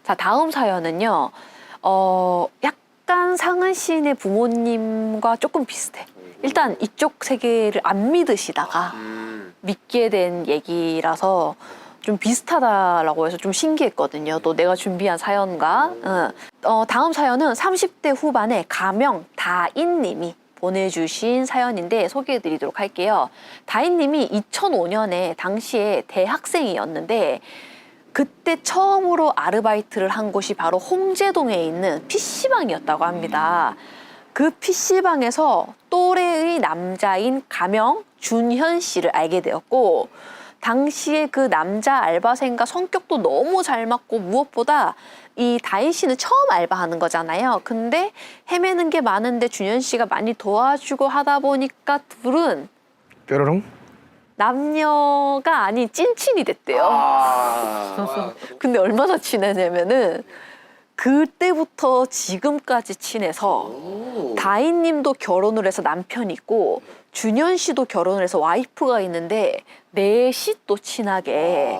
자, 다음 사연은요. 약간 상은 시인의 부모님과 조금 비슷해. 일단 이쪽 세계를 안 믿으시다가 믿게 된 얘기라서 좀 비슷하다라고 해서 좀 신기했거든요. 또 내가 준비한 사연과. 다음 사연은 30대 후반의 가명 다인님이 보내주신 사연인데 소개해드리도록 할게요. 다인님이 2005년에 당시에 대학생이었는데 그때 처음으로 아르바이트를 한 곳이 바로 홍제동에 있는 PC방이었다고 합니다. 그 PC방에서 또래의 남자인 가명 준현 씨를 알게 되었고 당시에 그 남자 알바생과 성격도 너무 잘 맞고 무엇보다 이 다인 씨는 처음 알바하는 거잖아요. 근데 헤매는 게 많은데 준현 씨가 많이 도와주고 하다 보니까 둘은 뾰로롱? 남녀가 아닌 찐친이 됐대요. 근데 얼마나 친해냐면은 그때부터 지금까지 친해서 다인님도 결혼을 해서 남편이 있고 준현 씨도 결혼을 해서 와이프가 있는데 넷이 또 친하게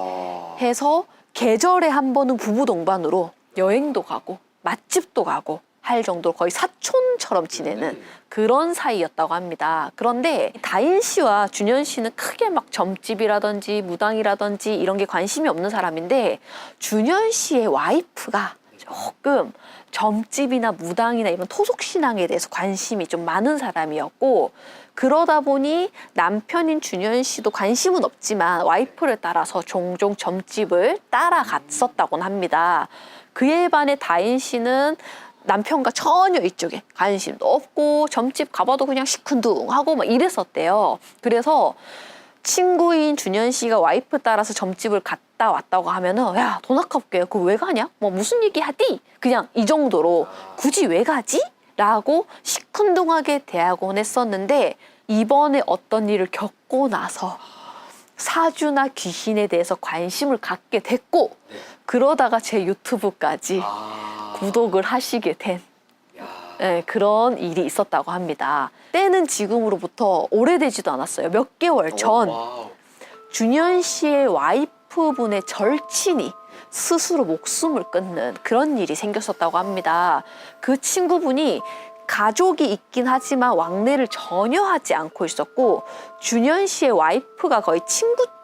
해서 계절에 한 번은 부부 동반으로 여행도 가고 맛집도 가고 할 정도로 거의 사촌처럼 지내는 그런 사이였다고 합니다. 그런데 다인 씨와 준현 씨는 크게 막 점집이라든지 무당이라든지 이런 게 관심이 없는 사람인데 준현 씨의 와이프가 조금 점집이나 무당이나 이런 토속신앙에 대해서 관심이 좀 많은 사람이었고 그러다 보니 남편인 준현 씨도 관심은 없지만 와이프를 따라서 종종 점집을 따라갔었다곤 합니다. 그에 반해 다인 씨는 남편과 전혀 이쪽에 관심도 없고 점집 가봐도 그냥 시큰둥하고 막 이랬었대요. 그래서 친구인 준현 씨가 와이프 따라서 점집을 갔다 왔다고 하면은 야, 돈 아깝게 그거 왜 가냐? 뭐 무슨 얘기 하디? 그냥 이 정도로 굳이 왜 가지? 라고 시큰둥하게 대하곤 했었는데 이번에 어떤 일을 겪고 나서 사주나 귀신에 대해서 관심을 갖게 됐고 그러다가 제 유튜브까지 구독을 하시게 된 네, 그런 일이 있었다고 합니다. 때는 지금으로부터 오래되지도 않았어요. 몇 개월 전 준현 씨의 와이프분의 절친이 스스로 목숨을 끊는 그런 일이 생겼었다고 합니다. 그 친구분이 가족이 있긴 하지만 왕래를 전혀 하지 않고 있었고 준현 씨의 와이프가 거의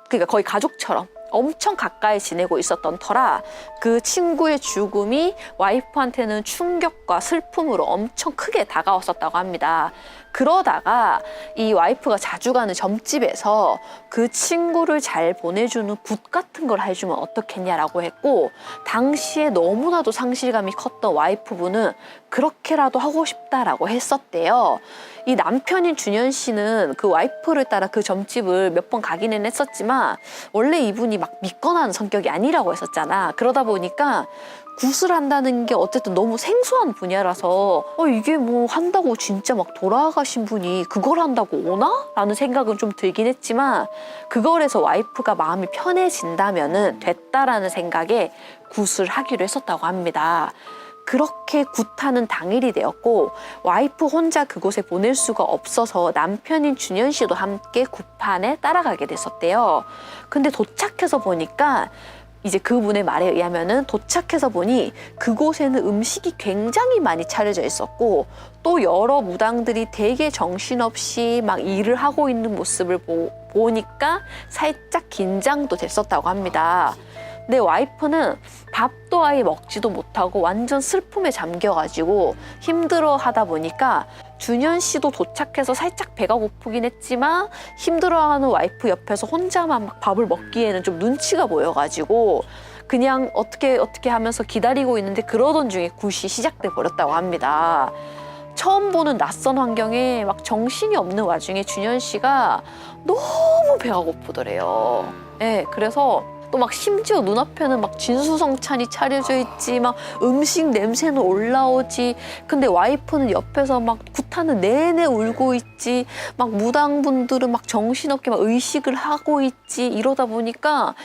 그러니까 거의 가족처럼 엄청 가까이 지내고 있었던 터라 그 친구의 죽음이 와이프한테는 충격과 슬픔으로 엄청 크게 다가왔었다고 합니다. 그러다가 이 와이프가 자주 가는 점집에서 그 친구를 잘 보내주는 굿 같은 걸 해주면 어떻겠냐라고 했고 당시에 너무나도 상실감이 컸던 와이프분은 그렇게라도 하고 싶다라고 했었대요. 이 남편인 준현 씨는 그 와이프를 따라 그 점집을 몇 번 가기는 했었지만 원래 이분이 막 믿거나 하는 성격이 아니라고 했었잖아. 그러다 보니까 굿을 한다는 게 어쨌든 너무 생소한 분야라서 이게 뭐 한다고 진짜 막 돌아가신 분이 그걸 한다고 오나? 라는 생각은 좀 들긴 했지만 그걸 해서 와이프가 마음이 편해진다면은 됐다라는 생각에 굿을 하기로 했었다고 합니다. 그렇게 굿하는 당일이 되었고 와이프 혼자 그곳에 보낼 수가 없어서 남편인 준현 씨도 함께 굿판에 따라가게 됐었대요. 근데 도착해서 보니까 이제 그분의 말에 의하면은 도착해서 보니 그곳에는 음식이 굉장히 많이 차려져 있었고 또 여러 무당들이 되게 정신없이 막 일을 하고 있는 모습을 보니까 살짝 긴장도 됐었다고 합니다. 근데 와이프는 밥도 아예 먹지도 못하고 완전 슬픔에 잠겨가지고 힘들어 하다 보니까 준현 씨도 도착해서 살짝 배가 고프긴 했지만 힘들어하는 와이프 옆에서 혼자만 막 밥을 먹기에는 좀 눈치가 보여가지고 그냥 어떻게 하면서 기다리고 있는데 그러던 중에 굿이 시작돼 버렸다고 합니다. 처음 보는 낯선 환경에 막 정신이 없는 와중에 준현 씨가 너무 배가 고프더래요. 네, 그래서 또 막 심지어 눈앞에는 막 진수성찬이 차려져 있지 막 음식 냄새는 올라오지 근데 와이프는 옆에서 막 굿하는 내내 울고 있지 막 무당분들은 막 정신없게 막 의식을 하고 있지 이러다 보니까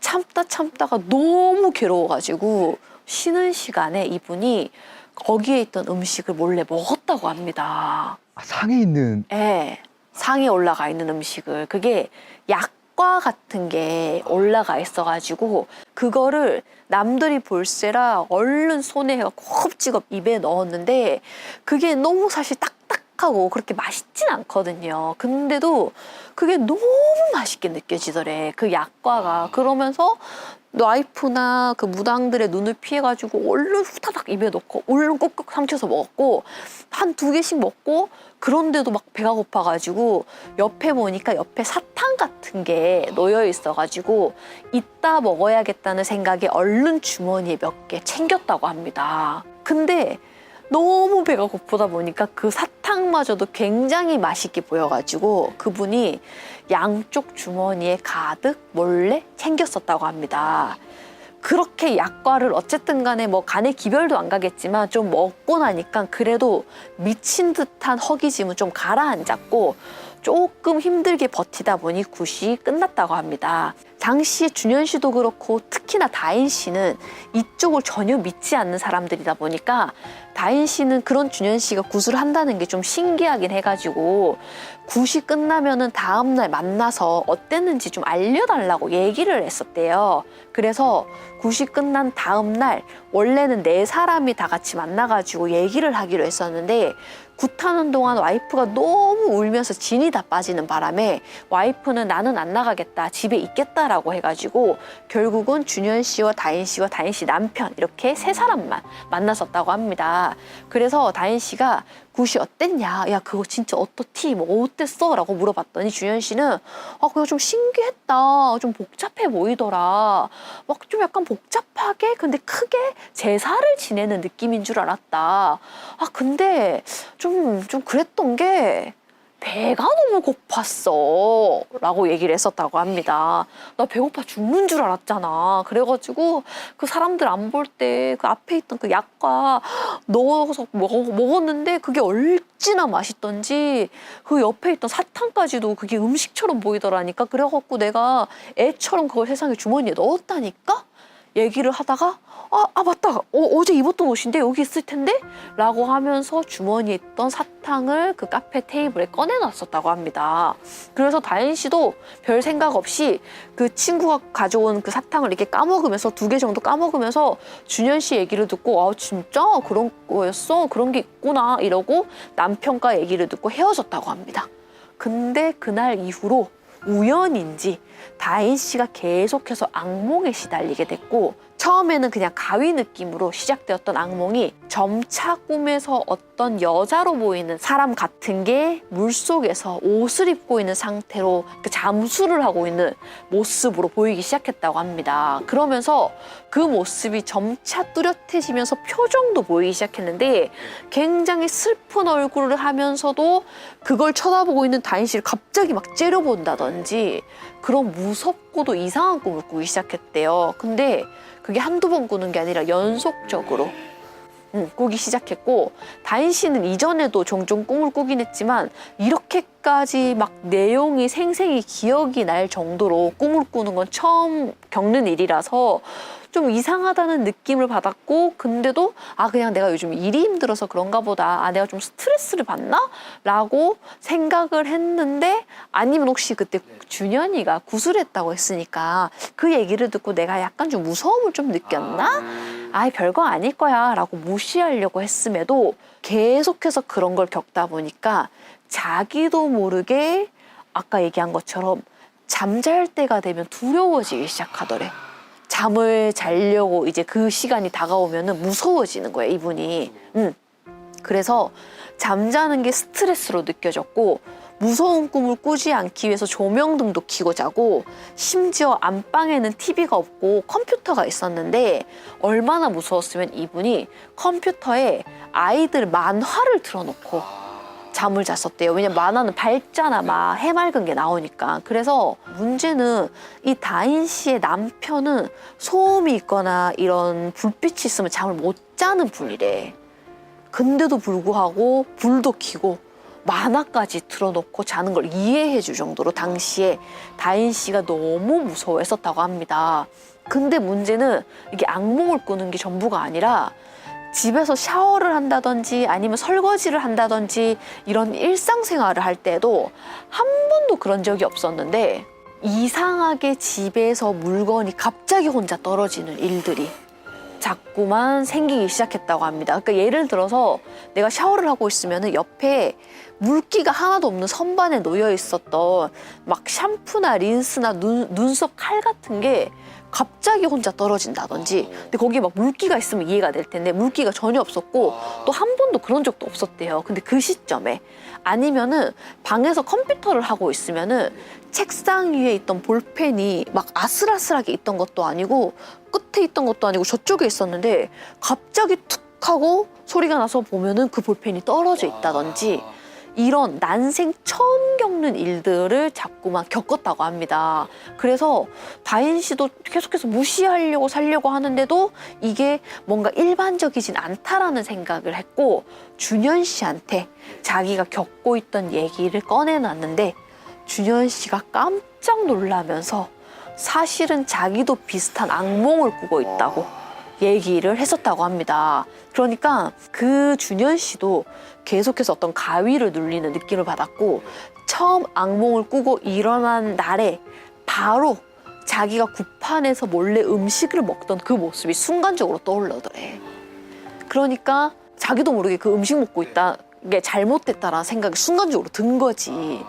참다가 너무 괴로워가지고 쉬는 시간에 이분이 거기에 있던 음식을 몰래 먹었다고 합니다. 상에 있는 네, 상에 올라가 있는 음식을 그게 약과 같은 게 올라가 있어가지고 그거를 남들이 볼세라 얼른 손에 곱지겁 입에 넣었는데 그게 너무 사실 딱딱하고 그렇게 맛있진 않거든요. 근데도 그게 너무 맛있게 느껴지더래, 그 약과가. 그러면서 와이프나 그 무당들의 눈을 피해가지고 얼른 후다닥 입에 넣고 얼른 꾹꾹 삼켜서 먹었고, 한 2개씩 먹고 그런데도 막 배가 고파가지고 옆에 보니까 옆에 사탕 같은 게 놓여 있어가지고 이따 먹어야겠다는 생각에 얼른 주머니에 몇 개 챙겼다고 합니다. 근데 너무 배가 고프다 보니까 그 사탕마저도 굉장히 맛있게 보여가지고 그분이 양쪽 주머니에 가득 몰래 챙겼었다고 합니다. 그렇게 약과를 어쨌든 간에 뭐 간에 기별도 안 가겠지만 좀 먹고 나니까 그래도 미친 듯한 허기짐은 좀 가라앉았고 조금 힘들게 버티다 보니 굿이 끝났다고 합니다. 당시에 준현 씨도 그렇고 특히나 다인 씨는 이쪽을 전혀 믿지 않는 사람들이다 보니까 다인 씨는 그런 준현 씨가 굿을 한다는 게 좀 신기하긴 해가지고 굿이 끝나면은 다음날 만나서 어땠는지 좀 알려달라고 얘기를 했었대요. 그래서 굿이 끝난 다음날 원래는 4사람이 다 같이 만나가지고 얘기를 하기로 했었는데 굿하는 동안 와이프가 너무 울면서 진이 다 빠지는 바람에 와이프는 나는 안 나가겠다, 집에 있겠다라고 해가지고 결국은 준현 씨와 다인 씨와 다인 씨 남편 이렇게 3사람만 만났었다고 합니다. 그래서 다인 씨가 굿이 어땠냐, 야 그거 진짜 어떻디, 뭐 어땠어? 라고 물어봤더니 준현 씨는 그거 좀 신기했다, 좀 복잡해 보이더라, 막 좀 약간 복잡하게 근데 크게 제사를 지내는 느낌인 줄 알았다. 근데 좀 그랬던 게 배가 너무 고팠어 라고 얘기를 했었다고 합니다. 나 배고파 죽는 줄 알았잖아. 그래가지고 그 사람들 안 볼 때 그 앞에 있던 그 약과 넣어서 먹었는데 그게 얼찌나 맛있던지 그 옆에 있던 사탕까지도 그게 음식처럼 보이더라니까. 그래갖고 내가 애처럼 그걸 세상에 주머니에 넣었다니까? 얘기를 하다가 맞다, 어제 입었던 옷인데 여기 있을 텐데? 라고 하면서 주머니에 있던 사탕을 그 카페 테이블에 꺼내놨었다고 합니다. 그래서 다인 씨도 별 생각 없이 그 친구가 가져온 그 사탕을 이렇게 까먹으면서 2개 정도 까먹으면서 준현 씨 얘기를 듣고 진짜 그런 거였어? 그런 게 있구나 이러고 남편과 얘기를 듣고 헤어졌다고 합니다. 근데 그날 이후로 우연인지 다인 씨가 계속해서 악몽에 시달리게 됐고 처음에는 그냥 가위 느낌으로 시작되었던 악몽이 점차 꿈에서 어떤 여자로 보이는 사람 같은 게 물속에서 옷을 입고 있는 상태로 잠수를 하고 있는 모습으로 보이기 시작했다고 합니다. 그러면서 그 모습이 점차 뚜렷해지면서 표정도 보이기 시작했는데 굉장히 슬픈 얼굴을 하면서도 그걸 쳐다보고 있는 다인 씨를 갑자기 막 째려본다든지 그런 무섭고도 이상한 꿈을 꾸기 시작했대요. 근데 그게 한두 번 꾸는 게 아니라 연속적으로 꾸기 시작했고 다인 씨는 이전에도 종종 꿈을 꾸긴 했지만 이렇게까지 막 내용이 생생히 기억이 날 정도로 꿈을 꾸는 건 처음 겪는 일이라서 좀 이상하다는 느낌을 받았고 근데도 그냥 내가 요즘 일이 힘들어서 그런가 보다, 내가 좀 스트레스를 받나? 라고 생각을 했는데 아니면 혹시 그때 준현이가 구술했다고 했으니까 그 얘기를 듣고 내가 약간 좀 무서움을 좀 느꼈나? 별거 아닐 거야 라고 무시하려고 했음에도 계속해서 그런 걸 겪다 보니까 자기도 모르게 아까 얘기한 것처럼 잠잘 때가 되면 두려워지기 시작하더래. 잠을 자려고 이제 그 시간이 다가오면은 무서워지는 거예요, 이분이. 그래서 잠자는 게 스트레스로 느껴졌고 무서운 꿈을 꾸지 않기 위해서 조명등도 켜고 자고 심지어 안방에는 TV가 없고 컴퓨터가 있었는데 얼마나 무서웠으면 이분이 컴퓨터에 아이들 만화를 틀어놓고 잠을 잤었대요. 왜냐면 만화는 밝잖아, 막 해맑은 게 나오니까. 그래서 문제는 이 다인 씨의 남편은 소음이 있거나 이런 불빛이 있으면 잠을 못 자는 분이래. 근데도 불구하고 불도 켜고 만화까지 틀어놓고 자는 걸 이해해 줄 정도로 당시에 다인 씨가 너무 무서워했었다고 합니다. 근데 문제는 이게 악몽을 꾸는 게 전부가 아니라 집에서 샤워를 한다든지 아니면 설거지를 한다든지 이런 일상생활을 할 때도 한 번도 그런 적이 없었는데 이상하게 집에서 물건이 갑자기 혼자 떨어지는 일들이 자꾸만 생기기 시작했다고 합니다. 그러니까 예를 들어서 내가 샤워를 하고 있으면 옆에 물기가 하나도 없는 선반에 놓여 있었던 막 샴푸나 린스나 눈썹 칼 같은 게 갑자기 혼자 떨어진다든지. 근데 거기에 막 물기가 있으면 이해가 될 텐데 물기가 전혀 없었고 또 한 번도 그런 적도 없었대요. 근데 그 시점에 아니면은 방에서 컴퓨터를 하고 있으면은 책상 위에 있던 볼펜이 막 아슬아슬하게 있던 것도 아니고 끝에 있던 것도 아니고 저쪽에 있었는데 갑자기 툭 하고 소리가 나서 보면은 그 볼펜이 떨어져 있다든지 이런 난생 처음 겪는 일들을 자꾸만 겪었다고 합니다. 그래서 다인 씨도 계속해서 무시하려고 살려고 하는데도 이게 뭔가 일반적이진 않다라는 생각을 했고 준현 씨한테 자기가 겪고 있던 얘기를 꺼내놨는데 준현 씨가 깜짝 놀라면서 사실은 자기도 비슷한 악몽을 꾸고 있다고 얘기를 했었다고 합니다. 그러니까 그 준현 씨도 계속해서 어떤 가위를 눌리는 느낌을 받았고 처음 악몽을 꾸고 일어난 날에 바로 자기가 굽판에서 몰래 음식을 먹던 그 모습이 순간적으로 떠올르더래. 그러니까 자기도 모르게 그 음식 먹고 있다 게 잘못됐다라는 생각이 순간적으로 든 거지.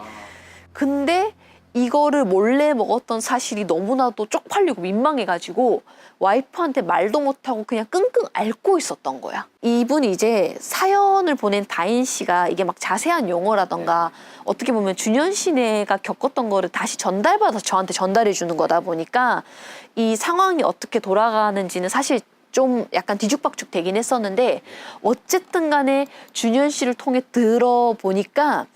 근데 이거를 몰래 먹었던 사실이 너무나도 쪽팔리고 민망해가지고 와이프한테 말도 못하고 그냥 끙끙 앓고 있었던 거야. 이분이 이제 사연을 보낸 다인 씨가 이게 막 자세한 용어라던가 어떻게 보면 준현 씨네가 겪었던 거를 다시 전달받아서 저한테 전달해 주는 거다 보니까 이 상황이 어떻게 돌아가는지는 사실 좀 약간 뒤죽박죽 되긴 했었는데 어쨌든 간에 준현 씨를 통해 들어보니까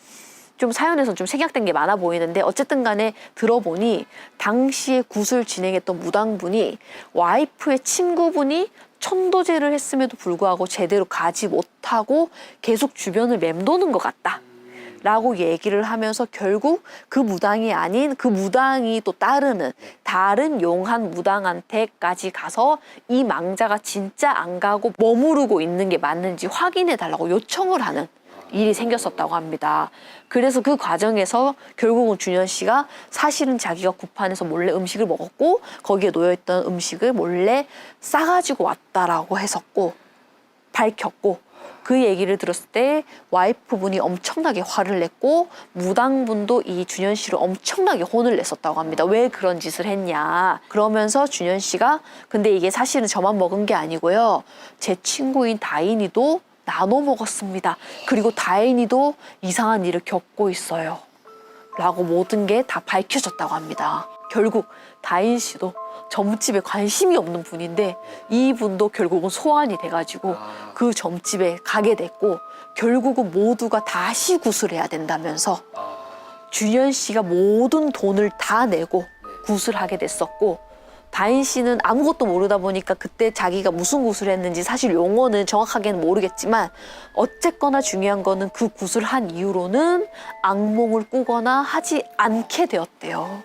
좀 사연에서 좀 생략된 게 많아 보이는데 어쨌든 간에 들어보니 당시에 굿을 진행했던 무당분이 와이프의 친구분이 천도제를 했음에도 불구하고 제대로 가지 못하고 계속 주변을 맴도는 것 같다 라고 얘기를 하면서 결국 그 무당이 아닌 그 무당이 또 따르는 다른 용한 무당한테까지 가서 이 망자가 진짜 안 가고 머무르고 있는 게 맞는지 확인해 달라고 요청을 하는 일이 생겼었다고 합니다. 그래서 그 과정에서 결국은 준현 씨가 사실은 자기가 굽판에서 몰래 음식을 먹었고 거기에 놓여있던 음식을 몰래 싸가지고 왔다라고 했었고 밝혔고 그 얘기를 들었을 때 와이프분이 엄청나게 화를 냈고 무당분도 이 준현 씨를 엄청나게 혼을 냈었다고 합니다. 왜 그런 짓을 했냐. 그러면서 준현 씨가 근데 이게 사실은 저만 먹은 게 아니고요. 제 친구인 다인이도 나눠 먹었습니다. 그리고 다인이도 이상한 일을 겪고 있어요. 라고 모든 게 다 밝혀졌다고 합니다. 결국 다인 씨도 점집에 관심이 없는 분인데 이분도 결국은 소환이 돼가지고 그 점집에 가게 됐고 결국은 모두가 다시 굿을 해야 된다면서 준현 씨가 모든 돈을 다 내고 굿을 하게 됐었고 다인 씨는 아무것도 모르다 보니까 그때 자기가 무슨 굿을 했는지 사실 용어는 정확하게는 모르겠지만 어쨌거나 중요한 거는 그 굿을 한 이후로는 악몽을 꾸거나 하지 않게 되었대요.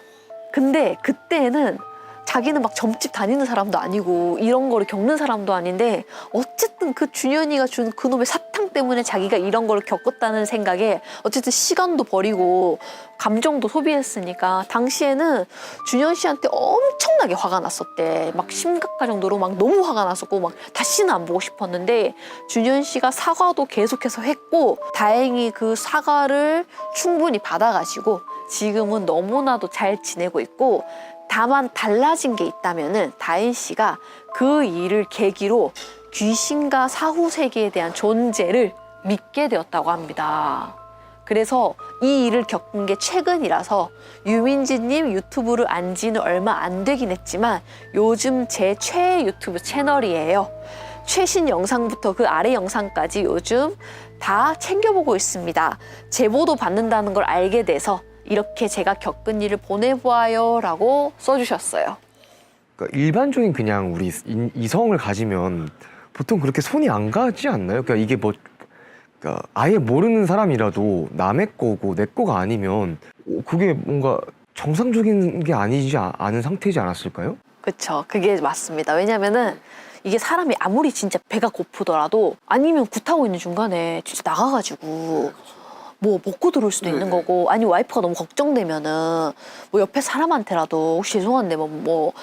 근데 그때는 자기는 막 점집 다니는 사람도 아니고 이런 거를 겪는 사람도 아닌데 어쨌든 그 준현이가 준 그놈의 사탕 때문에 자기가 이런 걸 겪었다는 생각에 어쨌든 시간도 버리고 감정도 소비했으니까 당시에는 준현 씨한테 엄청나게 화가 났었대. 막 심각할 정도로 막 너무 화가 났었고 막 다시는 안 보고 싶었는데 준현 씨가 사과도 계속해서 했고 다행히 그 사과를 충분히 받아가지고 지금은 너무나도 잘 지내고 있고 다만 달라진 게 있다면은 다인 씨가 그 일을 계기로 귀신과 사후 세계에 대한 존재를 믿게 되었다고 합니다. 그래서 이 일을 겪은 게 최근이라서 유민지님 유튜브를 안 지는 얼마 안 되긴 했지만 요즘 제 최애 유튜브 채널이에요. 최신 영상부터 그 아래 영상까지 요즘 다 챙겨보고 있습니다. 제보도 받는다는 걸 알게 돼서 이렇게 제가 겪은 일을 보내보아요 라고 써주셨어요. 그러니까 일반적인 그냥 우리 이성을 가지면 보통 그렇게 손이 안 가지 않나요? 그러니까 이게 뭐 그러니까 아예 모르는 사람이라도 남의 거고 내 거가 아니면 그게 뭔가 정상적인 게 아니지 않은 상태이지 않았을까요? 그렇죠. 그게 맞습니다. 왜냐면은 이게 사람이 아무리 진짜 배가 고프더라도 아니면 굿하고 있는 중간에 진짜 나가가지고 뭐 먹고 들어올 수도 있는 거고, 아니 와이프가 너무 걱정되면은 뭐 옆에 사람한테라도 혹시 죄송한데 뭐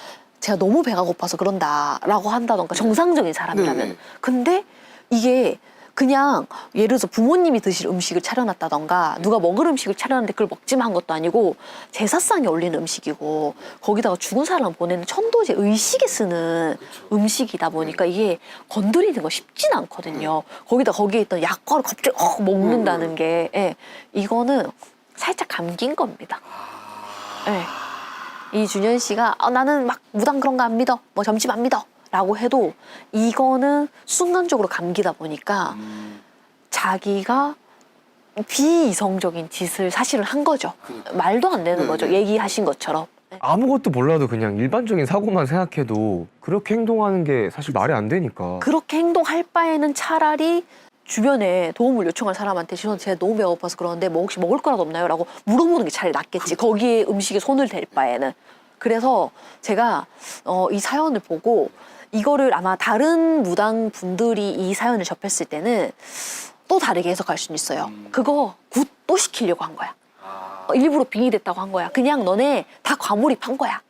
제가 너무 배가 고파서 그런다라고 한다던가, 정상적인 사람이라면. 네. 근데 이게 그냥 예를 들어서 부모님이 드실 음식을 차려놨다던가 누가 먹을 음식을 차려놨는데 그걸 먹지만 한 것도 아니고 제사상에 올리는 음식이고 거기다가 죽은 사람 보내는 천도제 의식에 쓰는 음식이다 보니까 이게 건드리는 거 쉽진 않거든요. 거기에 있던 약과를 갑자기 먹는다는 게, 예, 이거는 살짝 감긴 겁니다. 예. 이준현 씨가 나는 막 무당 그런 거 안 믿어, 뭐 점집 안 믿어 라고 해도 이거는 순간적으로 감기다 보니까 자기가 비이성적인 짓을 사실은 한 거죠. 말도 안 되는 거죠. 얘기하신 것처럼. 아무것도 몰라도 그냥 일반적인 사고만 생각해도 그렇게 행동하는 게 사실 말이 안 되니까. 그렇게 행동할 바에는 차라리 주변에 도움을 요청할 사람한테 죄송한데 제가 너무 배고파서 그러는데 뭐 혹시 먹을 거라도 없나요? 라고 물어보는 게 차라리 낫겠지. 거기에 음식에 손을 댈 바에는. 그래서 제가 이 사연을 보고 이거를 아마 다른 무당 분들이 이 사연을 접했을 때는 또 다르게 해석할 수는 있어요. 그거 굿 또 시키려고 한 거야. 일부러 빙의됐다고 한 거야. 그냥 너네 다 과몰입한 거야.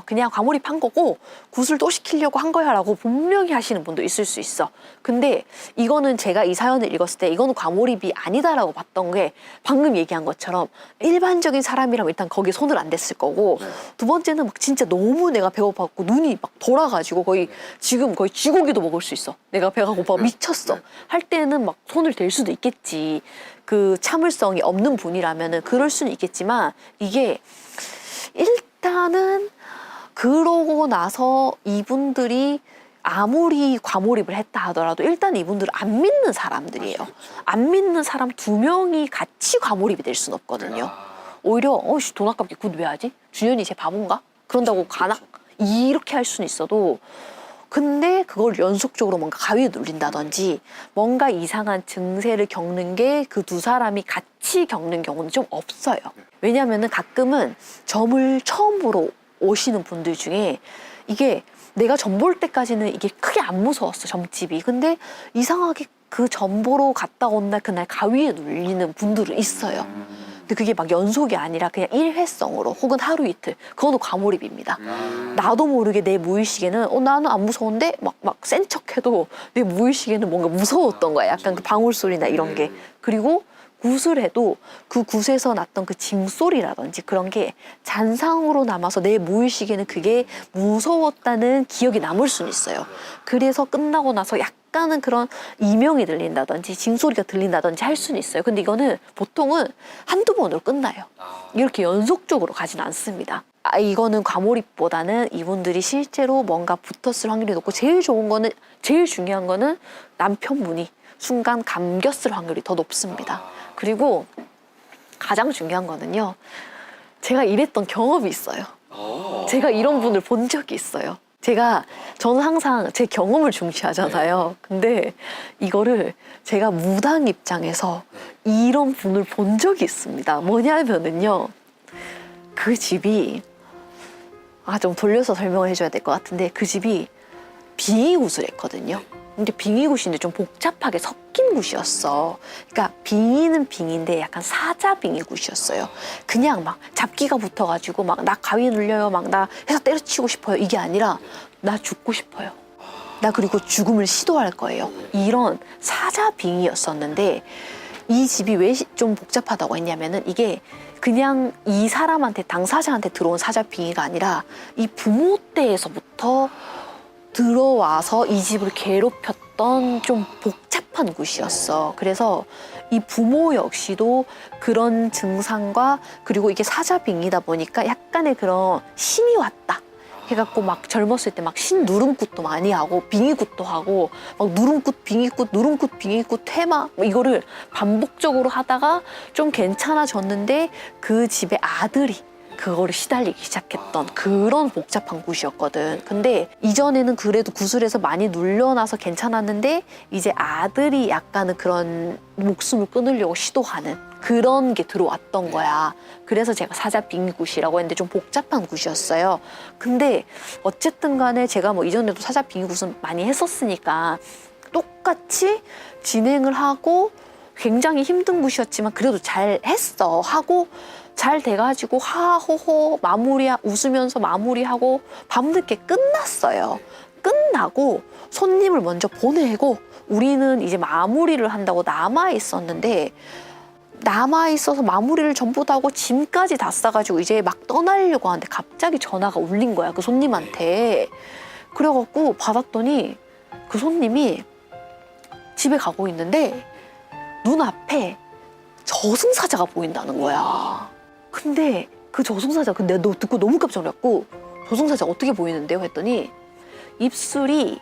그냥 과몰입한 거고 굿을 또 시키려고 한 거야 라고 분명히 하시는 분도 있을 수 있어. 근데 이거는 제가 이 사연을 읽었을 때 이거는 과몰입이 아니다라고 봤던 게 방금 얘기한 것처럼 일반적인 사람이라면 일단 거기에 손을 안 댔을 거고, 두 번째는 막 진짜 너무 내가 배고팠고 눈이 막 돌아가지고 지금 거의 쥐고기도 먹을 수 있어. 내가 배가 고파 미쳤어. 할 때는 막 손을 댈 수도 있겠지. 그 참을성이 없는 분이라면은 그럴 수는 있겠지만 이게 일단은 그러고 나서 이분들이 아무리 과몰입을 했다 하더라도 일단 이분들은 안 믿는 사람들이에요. 안 믿는 사람 2명이 같이 과몰입이 될 수는 없거든요. 오히려 돈 아깝게 굿 왜 하지? 준현이 쟤 바본가? 그런다고 가나? 이렇게 할 수는 있어도, 근데 그걸 연속적으로 뭔가 가위에 눌린다든지 뭔가 이상한 증세를 겪는 게 그 두 사람이 같이 겪는 경우는 좀 없어요. 왜냐하면은 가끔은 점을 처음 보러 오시는 분들 중에 이게 내가 점 볼 때까지는 이게 크게 안 무서웠어, 점집이. 근데 이상하게 그 점 보러 갔다 온 날 그날 가위에 눌리는 분들은 있어요. 근데 그게 막 연속이 아니라 그냥 일회성으로 혹은 하루 이틀, 그거는 과몰입입니다. 나도 모르게 내 무의식에는 나는 안 무서운데 막 센 척해도 내 무의식에는 뭔가 무서웠던 거야. 약간 그 방울소리나 이런 게. 그리고 굿을 해도 그 굿에서 났던 그 징소리라든지 그런 게 잔상으로 남아서 내 무의식에는 그게 무서웠다는 기억이 남을 수는 있어요. 그래서 끝나고 나서 약간은 그런 이명이 들린다든지 징소리가 들린다든지 할 수는 있어요. 근데 이거는 보통은 한두 번으로 끝나요. 이렇게 연속적으로 가진 않습니다. 이거는 과몰입보다는 이분들이 실제로 뭔가 붙었을 확률이 높고, 제일 중요한 거는 남편분이 순간 감겼을 확률이 더 높습니다. 그리고 가장 중요한 거는요, 제가 이랬던 경험이 있어요. 제가 이런 분을 본 적이 있어요. 저는 항상 제 경험을 중시하잖아요. 근데 이거를 제가 무당 입장에서 이런 분을 본 적이 있습니다. 뭐냐면은요, 그 집이 좀 돌려서 설명을 해줘야 될 것 같은데, 그 집이 빙의굿을 했거든요. 근데 빙의굿인데 좀 복잡하게 섞인 굿이었어. 그러니까 빙의는 빙의인데 약간 사자 빙의굿이었어요. 그냥 막 잡기가 붙어가지고 막 나 가위에 눌려요, 막 나 해서 때려치고 싶어요, 이게 아니라 나 죽고 싶어요. 나 그리고 죽음을 시도할 거예요. 이런 사자 빙의였었는데, 이 집이 왜 좀 복잡하다고 했냐면은 이게 그냥 이 사람한테, 당사자한테 들어온 사자 빙의가 아니라 이 부모 때에서부터 들어와서 이 집을 괴롭혔던 좀 복잡한 굿이었어. 그래서 이 부모 역시도 그런 증상과, 그리고 이게 사자빙이다 보니까 약간의 그런 신이 왔다 해갖고 막 젊었을 때 막 신 누름굿도 많이 하고 빙의굿도 하고 막 누름굿 빙의굿 누름굿 빙의굿 퇴마 이거를 반복적으로 하다가 좀 괜찮아졌는데 그 집의 아들이 그거를 시달리기 시작했던 그런 복잡한 굿이었거든. 근데 이전에는 그래도 구슬에서 많이 눌려놔서 괜찮았는데 이제 아들이 약간은 그런 목숨을 끊으려고 시도하는 그런 게 들어왔던 거야. 그래서 제가 사자 빙의굿이라고 했는데 좀 복잡한 굿이었어요. 근데 어쨌든 간에 제가 뭐 이전에도 사자 빙의굿은 많이 했었으니까 똑같이 진행을 하고 굉장히 힘든 굿이었지만 그래도 잘 했어 하고 잘 돼가지고 하호호 웃으면서 마무리하고 밤늦게 끝났어요. 끝나고 손님을 먼저 보내고 우리는 이제 마무리를 한다고 남아 있었는데 남아 있어서 마무리를 전부 다 하고 짐까지 다 싸가지고 이제 막 떠나려고 하는데 갑자기 전화가 울린 거야, 그 손님한테. 그래갖고 받았더니 그 손님이 집에 가고 있는데 눈앞에 저승사자가 보인다는 거야. 근데 그 저승사자, 근데 너 듣고 너무 깜짝 놀랐고, 저승사자 어떻게 보이는데요? 했더니 입술이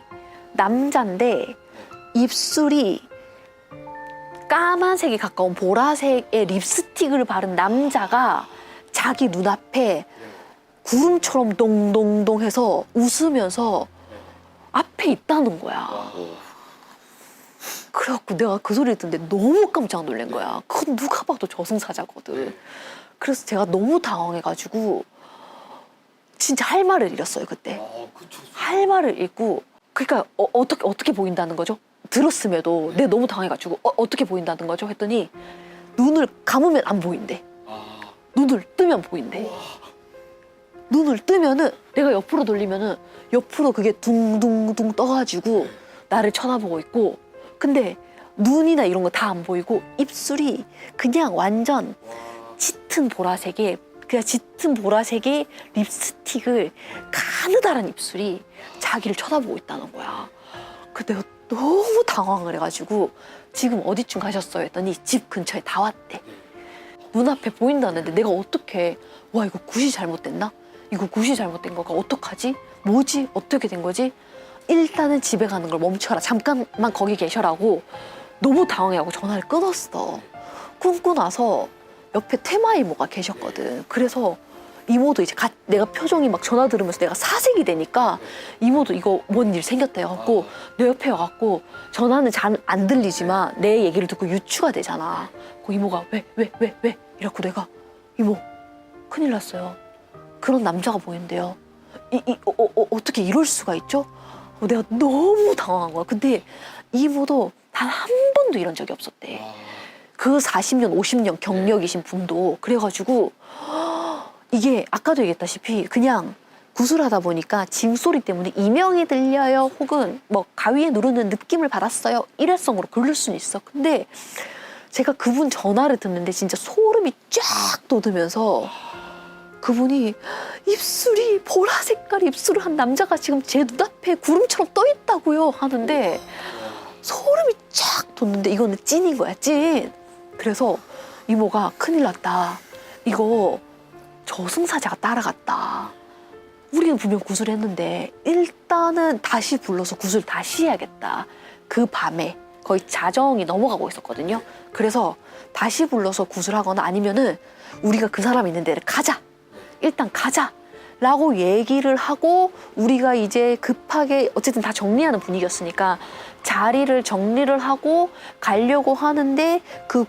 남잔데 입술이 까만색이 가까운 보라색의 립스틱을 바른 남자가 자기 눈앞에 구름처럼 동동동 해서 웃으면서 앞에 있다는 거야. 그래갖고 내가 그 소리를 듣는데 너무 깜짝 놀란 거야. 그건 누가 봐도 저승사자거든. 그래서 제가 너무 당황해가지고 진짜 할 말을 잃었어요, 그때. 할 말을 잃고, 그러니까 어떻게 보인다는 거죠? 들었음에도 내가 너무 당해가지고 어떻게 보인다는 거죠? 했더니 눈을 감으면 안 보인대. 눈을 뜨면 보인대. 눈을 뜨면은 내가 옆으로 돌리면은 옆으로 그게 둥둥둥 떠가지고 나를 쳐다보고 있고, 근데 눈이나 이런 거 다 안 보이고 입술이 그냥 완전 짙은 보라색의 립스틱을 가느다란 입술이 자기를 쳐다보고 있다는 거야. 그 내가 너무 당황을 해가지고 지금 어디쯤 가셨어요? 했더니 집 근처에 다 왔대. 눈앞에 보인다는데 내가 어떻게, 와 이거 굿이 잘못됐나? 이거 굿이 잘못된 거가 어떡하지? 뭐지? 어떻게 된 거지? 일단은 집에 가는 걸 멈춰라. 잠깐만 거기 계셔라고 너무 당황해하고 전화를 끊었어. 끊고 나서 옆에 테마 이모가 계셨거든. 그래서 이모도 이제 내가 표정이 막 전화 들으면서 내가 사색이 되니까 이모도 이거 뭔 일 생겼다 해갖고 내 옆에 와갖고 전화는 잘 안 들리지만 내 얘기를 듣고 유추가 되잖아. 그 이모가 왜? 이래갖고 내가 이모 큰일 났어요. 그런 남자가 보인대요. 어떻게 이럴 수가 있죠? 내가 너무 당황한 거야. 근데 이모도 단 한 번도 이런 적이 없었대. 그 40년, 50년 경력이신 분도. 그래가지고 이게 아까도 얘기했다시피 그냥 구슬하다 보니까 징소리 때문에 이명이 들려요, 혹은 뭐 가위에 누르는 느낌을 받았어요, 일회성으로 그럴 수는 있어. 근데 제가 그분 전화를 듣는데 진짜 소름이 쫙 돋으면서 그분이 입술이 보라 색깔 입술을 한 남자가 지금 제 눈앞에 구름처럼 떠 있다고요 하는데 소름이 쫙 돋는데 이거는 찐인 거야, 찐. 그래서 이모가 큰일 났다. 이거 저승사자가 따라갔다. 우리는 분명 구슬했는데 일단은 다시 불러서 구슬 다시 해야겠다. 그 밤에 거의 자정이 넘어가고 있었거든요. 그래서 다시 불러서 구슬하거나 아니면은 우리가 그 사람 있는 데를 가자. 일단 가자. 라고 얘기를 하고 우리가 이제 급하게 어쨌든 다 정리하는 분위기였으니까 자리를 정리를 하고 가려고 하는데 그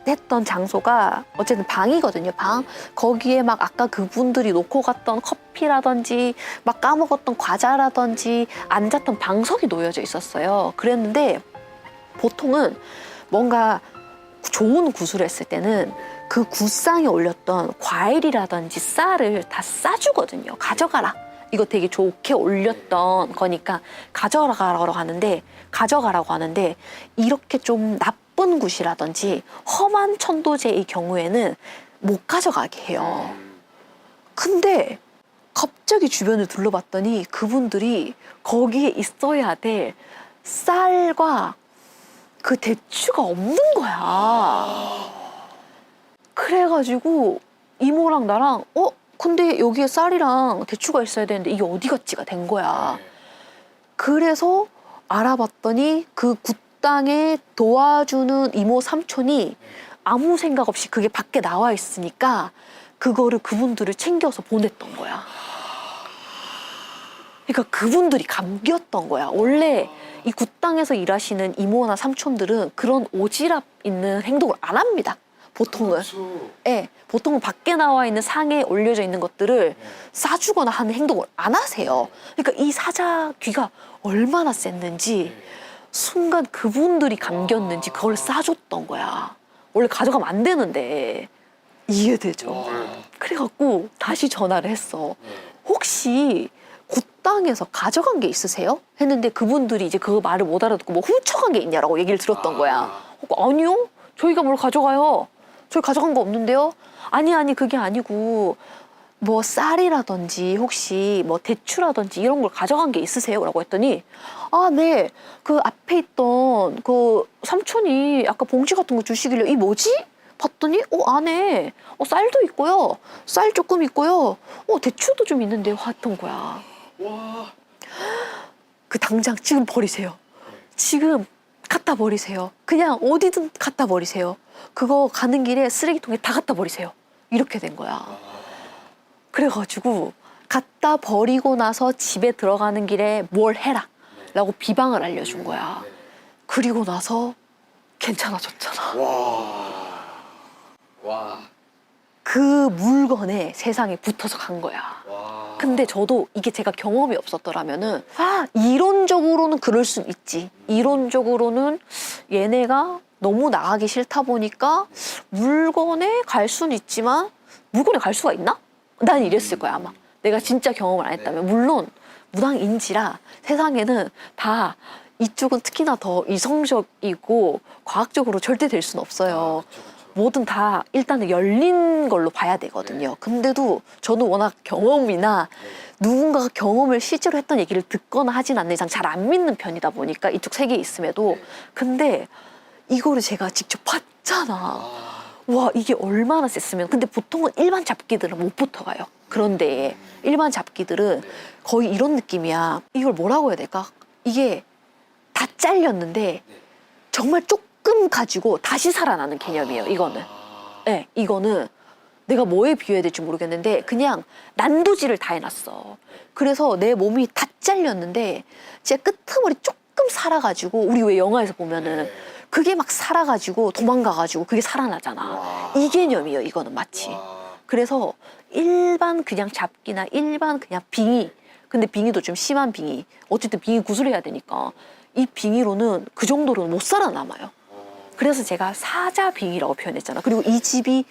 했던 장소가 어쨌든 방이거든요, 방. 거기에 막 아까 그분들이 놓고 갔던 커피라든지 막 까먹었던 과자라든지 앉았던 방석이 놓여져 있었어요. 그랬는데 보통은 뭔가 좋은 구슬을 했을 때는 그 굿상에 올렸던 과일이라든지 쌀을 다 싸주거든요. 가져가라. 이거 되게 좋게 올렸던 거니까 가져가라고 하는데 이렇게 좀 나쁜 굿이라든지 험한 천도제의 경우에는 못 가져가게 해요. 근데 갑자기 주변을 둘러봤더니 그분들이 거기에 있어야 될 쌀과 그 대추가 없는 거야. 그래가지고 이모랑 나랑 근데 여기에 쌀이랑 대추가 있어야 되는데 이게 어디 갔지가 된 거야. 그래서 알아봤더니 그 굿당에 도와주는 이모 삼촌이 아무 생각 없이 그게 밖에 나와 있으니까 그거를 그분들을 챙겨서 보냈던 거야. 그러니까 그분들이 감기였던 거야. 원래 이 굿당에서 일하시는 이모나 삼촌들은 그런 오지랖 있는 행동을 안 합니다. 보통은. 그렇죠. 예, 보통은 밖에 나와 있는 상에 올려져 있는 것들을 싸주거나 하는 행동을 안 하세요. 그러니까 이 사자 귀가 얼마나 셌는지 순간 그분들이 감겼는지 그걸 싸줬던 거야. 원래 가져가면 안 되는데. 이해되죠? 그래갖고 다시 전화를 했어. 혹시 그 땅에서 가져간 게 있으세요? 했는데 그분들이 이제 그 말을 못 알아듣고 뭐 훔쳐간 게 있냐라고 얘기를 들었던 거야. 아니요, 저희가 뭘 가져가요? 저희 가져간 거 없는데요? 아니 그게 아니고 뭐 쌀이라든지 혹시 뭐 대추라든지 이런 걸 가져간 게 있으세요? 라고 했더니 아, 네, 그 앞에 있던 그 삼촌이 아까 봉지 같은 거 주시길래 이 뭐지? 봤더니 안에 쌀도 있고요, 쌀 조금 있고요, 대추도 좀 있는데요 했던 거야. 와. 그 당장 지금 버리세요. 지금 갖다 버리세요. 그냥 어디든 갖다 버리세요. 그거 가는 길에 쓰레기통에 다 갖다 버리세요. 이렇게 된 거야. 그래가지고 갖다 버리고 나서 집에 들어가는 길에 뭘 해라 라고 비방을 알려준 거야. 그리고 나서 괜찮아졌잖아. 와. 그 물건에 세상에 붙어서 간 거야. 와. 근데 저도 이게 제가 경험이 없었더라면은 이론적으로는 그럴 순 있지. 이론적으로는 얘네가 너무 나가기 싫다 보니까 물건에 갈 수는 있지만 물건에 갈 수가 있나? 난 이랬을 거야 아마. 내가 진짜 경험을 안 했다면. 물론 무당인지라 세상에는 다 이쪽은 특히나 더 이성적이고 과학적으로 절대 될 수는 없어요. 뭐든 다 일단은 열린 걸로 봐야 되거든요. 근데도 저는 워낙 경험이나 누군가가 경험을 실제로 했던 얘기를 듣거나 하진 않는 이상 잘 안 믿는 편이다 보니까 이쪽 세계에 있음에도. 근데 이거를 제가 직접 봤잖아. 와, 이게 얼마나 셌으면. 근데 보통은 일반 잡기들은 못 붙어가요. 그런데 일반 잡기들은 거의 이런 느낌이야. 이걸 뭐라고 해야 될까? 이게 다 잘렸는데 정말 조금 가지고 다시 살아나는 개념이에요, 이거는. 네, 이거는 내가 뭐에 비유해야 될지 모르겠는데 그냥 난도질을 다 해놨어. 그래서 내 몸이 다 잘렸는데 진짜 끄트머리 조금 살아가지고, 우리 왜 영화에서 보면은 그게 막 살아가지고 도망가가지고 그게 살아나잖아. 이 개념이에요, 이거는 마치. 그래서 일반 그냥 잡기나 일반 그냥 빙의, 근데 빙의도 좀 심한 빙의, 어쨌든 빙의 구슬해야 되니까 이 빙의로는 그 정도로는 못 살아남아요. 그래서 제가 사자 빙의라고 표현했잖아. 그리고 이 집이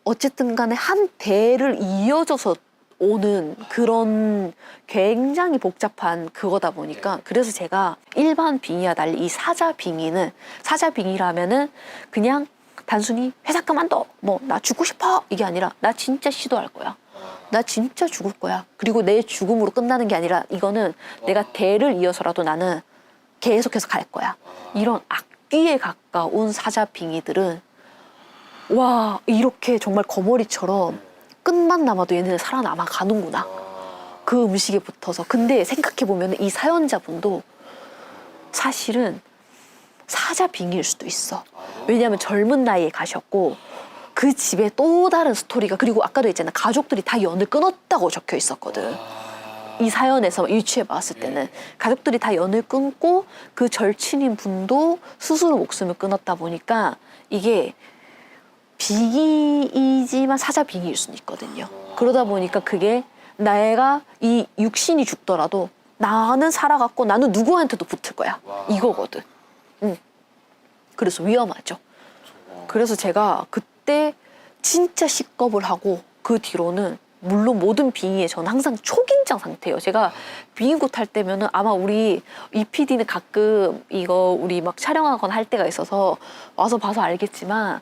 어쨌든 간에 한 대를 이어져서 오는 그런 굉장히 복잡한 그거다 보니까, 그래서 제가 일반 빙의와 달리 이 사자 빙의는, 사자 빙의라면은 그냥 단순히 회사 그만둬, 뭐 나 죽고 싶어, 이게 아니라 나 진짜 시도할 거야, 나 진짜 죽을 거야, 그리고 내 죽음으로 끝나는 게 아니라 이거는 내가 대를 이어서라도 나는 계속해서 갈 거야. 이런 악귀에 가까운 사자 빙의들은 와, 이렇게 정말 거머리처럼 끝만 남아도 얘네는 살아남아 가는구나, 그 음식에 붙어서. 근데 생각해보면 이 사연자분도 사실은 사자 빙의일 수도 있어. 왜냐하면 젊은 나이에 가셨고 그 집에 또 다른 스토리가, 그리고 아까도 했잖아, 가족들이 다 연을 끊었다고 적혀 있었거든. 이 사연에서 유추해 봤을 때는 가족들이 다 연을 끊고 그 절친인 분도 스스로 목숨을 끊었다 보니까 이게 빙의이지만 사자 빙의일 수는 있거든요. 그러다 보니까 그게 내가 이 육신이 죽더라도 나는 살아갔고 나는 누구한테도 붙을 거야, 이거거든. 그래서 위험하죠. 그래서 제가 그때 진짜 식겁을 하고 그 뒤로는 물론 모든 빙의에 저는 항상 초긴장 상태예요. 제가 빙의굿 할 때면은 아마 우리 이 PD는 가끔 이거 우리 막 촬영하거나 할 때가 있어서 와서 봐서 알겠지만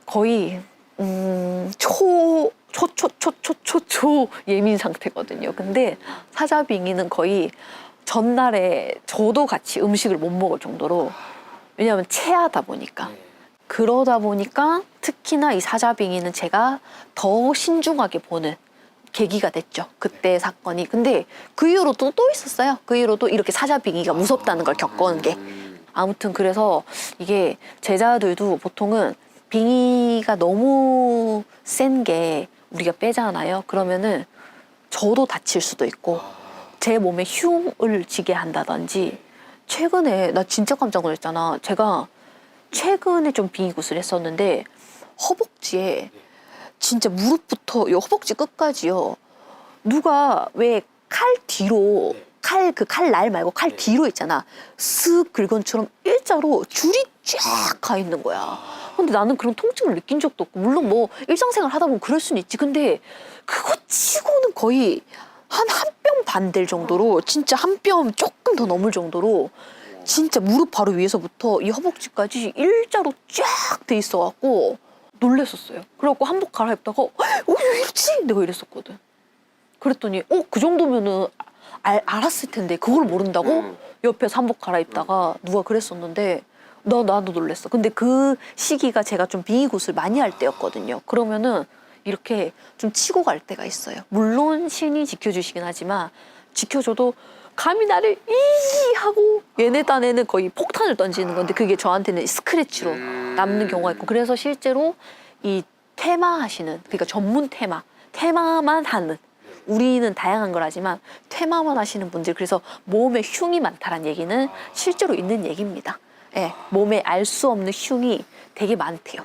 거의 초 예민 상태거든요. 근데 사자 빙의는 거의 전날에 저도 같이 음식을 못 먹을 정도로, 왜냐하면 체하다 보니까. 그러다 보니까 특히나 이 사자 빙의는 제가 더 신중하게 보는 계기가 됐죠, 그때 사건이. 근데 그 이후로도 또 있었어요. 그 이후로도 이렇게 사자 빙의가 무섭다는 걸 겪은 게. 아무튼 그래서 이게 제자들도 보통은 빙의가 너무 센 게 우리가 빼잖아요. 그러면은 저도 다칠 수도 있고 제 몸에 흉을 지게 한다든지. 최근에 나 진짜 깜짝 놀랐잖아. 제가 최근에 좀 빙의굿을 했었는데 허벅지에 진짜 무릎부터 요 허벅지 끝까지요, 누가 왜 칼 뒤로 칼 날 말고 칼 뒤로 있잖아. 쓱 긁은처럼 일자로 줄이 쫙 가 있는 거야. 근데 나는 그런 통증을 느낀 적도 없고, 물론 뭐 일상생활 하다 보면 그럴 수는 있지. 근데 그거 치고는 거의 한 뼘 반 될 정도로, 진짜 한 뼘 조금 더 넘을 정도로 진짜 무릎 바로 위에서부터 이 허벅지까지 일자로 쫙 돼 있어갖고 놀랬었어요. 그래갖고 한복 갈아입다가 왜 이러지? 내가 이랬었거든. 그랬더니 그 정도면은 알았을 텐데 그걸 모른다고? 옆에서 한복 갈아입다가 누가 그랬었는데 나도 놀랬어. 근데 그 시기가 제가 좀 빙의굿을 많이 할 때였거든요. 그러면은 이렇게 좀 치고 갈 때가 있어요. 물론 신이 지켜주시긴 하지만 지켜줘도 감히 나를 이 하고 얘네 딴에는 거의 폭탄을 던지는 건데 그게 저한테는 스크래치로 남는 경우가 있고, 그래서 실제로 이 테마 하시는, 그러니까 전문 테마만 하는, 우리는 다양한 걸 하지만 테마만 하시는 분들, 그래서 몸에 흉이 많다는 얘기는 실제로 있는 얘기입니다. 예, 몸에 알 수 없는 흉이 되게 많대요.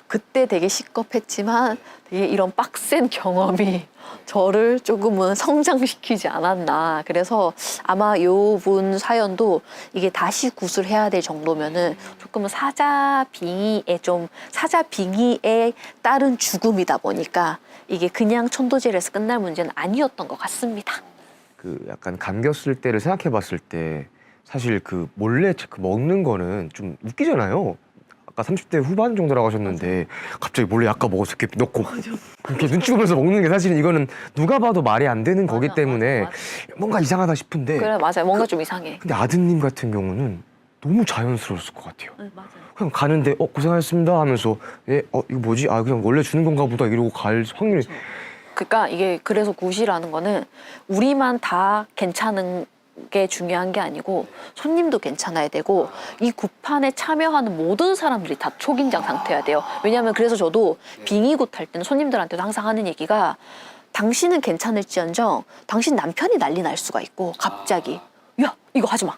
그때 되게 시겁했지만 되게 이런 빡센 경험이 저를 조금은 성장시키지 않았나. 그래서 아마 요분 사연도 이게 다시 굿을 해야 될 정도면은 조금은 사자 빙의에 따른 죽음이다 보니까 이게 그냥 천도제를 끝날 문제는 아니었던 것 같습니다. 그 약간 감겼을 때를 생각해 봤을 때 사실 그 몰래 그 먹는 거는 좀 웃기잖아요. 아까 30대 후반 정도라고 하셨는데 갑자기 몰래 약간 먹어서 이렇게 넣고 이렇게 눈치 보면서 먹는 게 사실은 이거는 누가 봐도 말이 안 되는 거기 때문에 맞아. 뭔가 이상하다 싶은데, 그래, 맞아요. 뭔가 좀 이상해. 근데 아드님 같은 경우는 너무 자연스러웠을 것 같아요. 네, 맞아요. 그냥 가는데 고생하셨습니다 하면서 이거 뭐지? 그냥 원래 주는 건가 보다 이러고 갈 확률이. 그러니까 이게 그래서 굿이라는 거는 우리만 다 괜찮은 게 중요한 게 아니고 손님도 괜찮아야 되고 이 굿판에 참여하는 모든 사람들이 다 초긴장 상태여야 돼요. 왜냐하면 그래서 저도 빙의굿 할 때는 손님들한테도 항상 하는 얘기가, 당신은 괜찮을지언정 당신 남편이 난리 날 수가 있고 갑자기 야 이거 하지 마,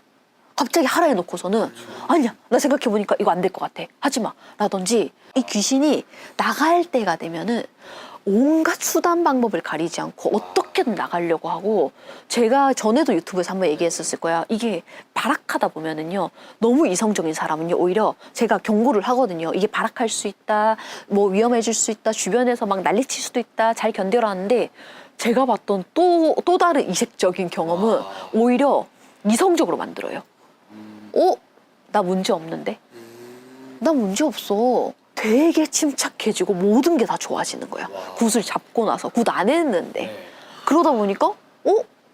갑자기 하라 해놓고서는 아니야 나 생각해보니까 이거 안 될 것 같아 하지 마 라든지, 이 귀신이 나갈 때가 되면은 온갖 수단 방법을 가리지 않고 어떻게든 나가려고 하고, 제가 전에도 유튜브에서 한번 얘기했었을 거야. 이게 발악하다 보면은요, 너무 이성적인 사람은요 오히려 제가 경고를 하거든요. 이게 발악할 수 있다, 뭐 위험해질 수 있다, 주변에서 막 난리칠 수도 있다, 잘 견뎌라 하는데, 제가 봤던 또 다른 이색적인 경험은 오히려 이성적으로 만들어요. 나 문제 없는데? 나 문제 없어. 되게 침착해지고 모든 게 다 좋아지는 거야. 굿을 잡고 나서 굿 안 했는데. 그러다 보니까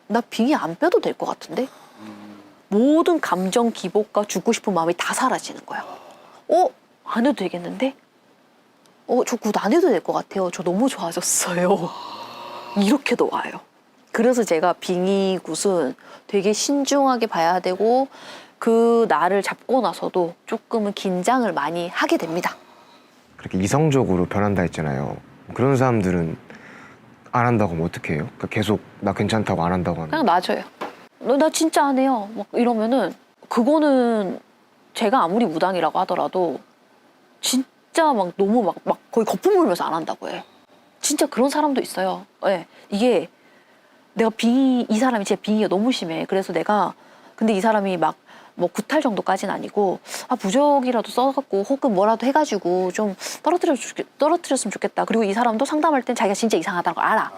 나 빙의 안 빼도 될 것 같은데? 모든 감정 기복과 죽고 싶은 마음이 다 사라지는 거야. 안 해도 되겠는데? 저 굿 안 해도 될 것 같아요. 저 너무 좋아졌어요. 이렇게도 와요. 그래서 제가 빙의 굿은 되게 신중하게 봐야 되고, 그 날을 잡고 나서도 조금은 긴장을 많이 하게 됩니다. 그렇게 이성적으로 변한다 했잖아요. 그런 사람들은 안 한다고 하면 어떻게 해요? 그러니까 계속 나 괜찮다고 안 한다고 하면 그냥 놔줘요. 나 진짜 안 해요. 막 이러면은 그거는 제가 아무리 무당이라고 하더라도 진짜 막 너무 막 거의 거품 물면서 안 한다고 해. 진짜 그런 사람도 있어요. 네. 이게 내가 이 사람이 제 빙의가 너무 심해. 그래서 내가, 근데 이 사람이 막 뭐 구탈 정도까지는 아니고 부적이라도 써갖고 혹은 뭐라도 해가지고 좀 떨어뜨렸으면 좋겠다. 그리고 이 사람도 상담할 땐 자기가 진짜 이상하다는 걸 알아.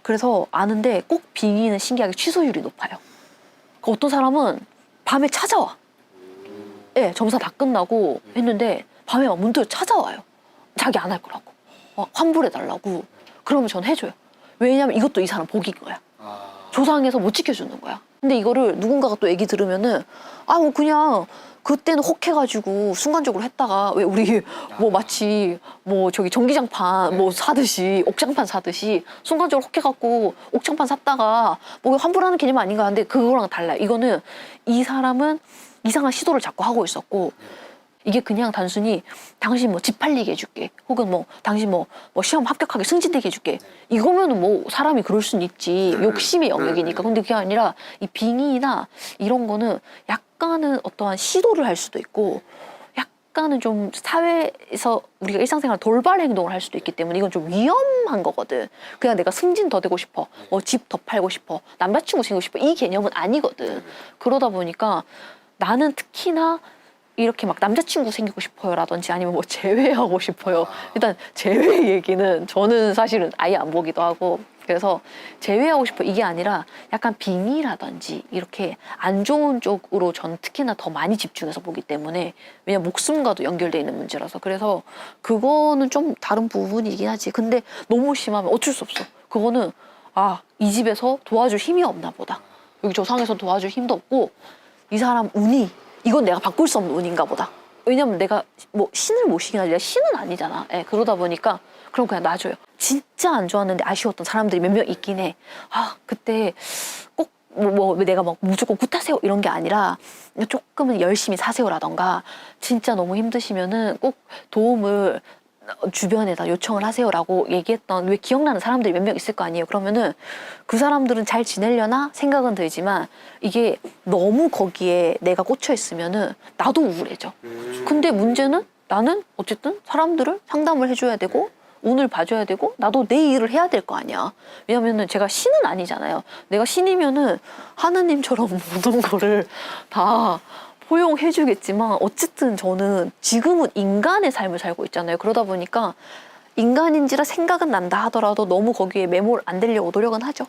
그래서 아는데 꼭 빙의는 신기하게 취소율이 높아요. 어떤 사람은 밤에 찾아와. 예, 점사 다 끝나고 했는데 밤에 막 문득 찾아와요. 자기 안 할 거라고. 환불해달라고. 그러면 전 해줘요. 왜냐면 이것도 이 사람 복인 거야. 조상에서 못 지켜주는 거야. 근데 이거를 누군가가 또 얘기 들으면은 뭐 그냥 그때는 혹해가지고 순간적으로 했다가, 왜 우리 뭐 마치 뭐 저기 전기장판 뭐 사듯이, 옥장판 사듯이 순간적으로 혹해갖고 옥장판 샀다가 뭐 환불하는 개념 아닌가 하는데, 그거랑 달라요. 이거는 이 사람은 이상한 시도를 자꾸 하고 있었고, 이게 그냥 단순히 당신 뭐 집 팔리게 해줄게, 혹은 뭐 당신 뭐 시험 합격하게 승진되게 해줄게, 이거면은 뭐 사람이 그럴 수는 있지. 욕심의 영역이니까. 근데 그게 아니라 이 빙의나 이런 거는 약간은 어떠한 시도를 할 수도 있고, 약간은 좀 사회에서 우리가 일상생활 돌발 행동을 할 수도 있기 때문에 이건 좀 위험한 거거든. 그냥 내가 승진 더 되고 싶어, 뭐 집 더 팔고 싶어, 남자친구 생기고 싶어, 이 개념은 아니거든. 그러다 보니까 나는 특히나 이렇게 막 남자친구 생기고 싶어요라든지 아니면 뭐 재회하고 싶어요. 일단 재회 얘기는 저는 사실은 아예 안 보기도 하고, 그래서 재회하고 싶어 이게 아니라 약간 빙의라든지 이렇게 안 좋은 쪽으로 전 특히나 더 많이 집중해서 보기 때문에, 왜냐면 목숨과도 연결돼 있는 문제라서. 그래서 그거는 좀 다른 부분이긴 하지. 근데 너무 심하면 어쩔 수 없어. 그거는 아, 이 집에서 도와줄 힘이 없나 보다, 여기 조상에서 도와줄 힘도 없고 이 사람 운이 이건 내가 바꿀 수 없는 운인가 보다. 왜냐면 내가 뭐 신을 모시긴 하지, 내가 신은 아니잖아. 예, 그러다 보니까 그럼 그냥 놔줘요. 진짜 안 좋았는데 아쉬웠던 사람들이 몇 명 있긴 해. 아, 그때 꼭 뭐 내가 막 무조건 굿하세요 이런 게 아니라 조금은 열심히 사세요라던가, 진짜 너무 힘드시면은 꼭 도움을 주변에다 요청을 하세요라고 얘기했던, 왜 기억나는 사람들이 몇 명 있을 거 아니에요. 그러면은 그 사람들은 잘 지내려나 생각은 들지만 이게 너무 거기에 내가 꽂혀 있으면은 나도 우울해져. 근데 문제는 나는 어쨌든 사람들을 상담을 해줘야 되고 운을 봐줘야 되고 나도 내 일을 해야 될 거 아니야. 왜냐면은 제가 신은 아니잖아요. 내가 신이면은 하느님처럼 모든 거를 다 포용해주겠지만 어쨌든 저는 지금은 인간의 삶을 살고 있잖아요. 그러다 보니까 인간인지라 생각은 난다 하더라도 너무 거기에 매몰 안 되려고 노력은 하죠.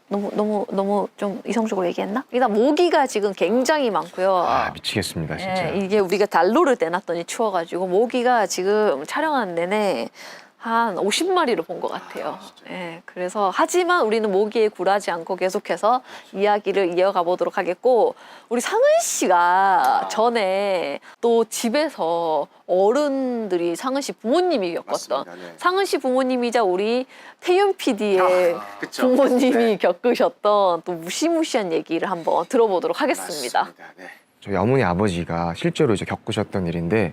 너무 좀 이성적으로 얘기했나? 일단 모기가 지금 굉장히 많고요. 아, 미치겠습니다, 진짜. 예, 이게 우리가 난로를 떼놨더니 추워가지고 모기가 지금 촬영하는 내내 한 50마리를 본 것 같아요. 예, 그래서 하지만 우리는 모기에 굴하지 않고 계속해서 이야기를 이어가 보도록 하겠고, 우리 상은 씨가 전에 또 집에서 어른들이 상은 씨 부모님이 겪었던, 맞습니다. 네. 상은 씨 부모님이자 우리 태윤 PD의 그쵸. 부모님이 네. 겪으셨던 또 무시무시한 얘기를 한번 들어보도록 하겠습니다. 맞습니다. 네. 저희 어머니 아버지가 실제로 이제 겪으셨던 일인데,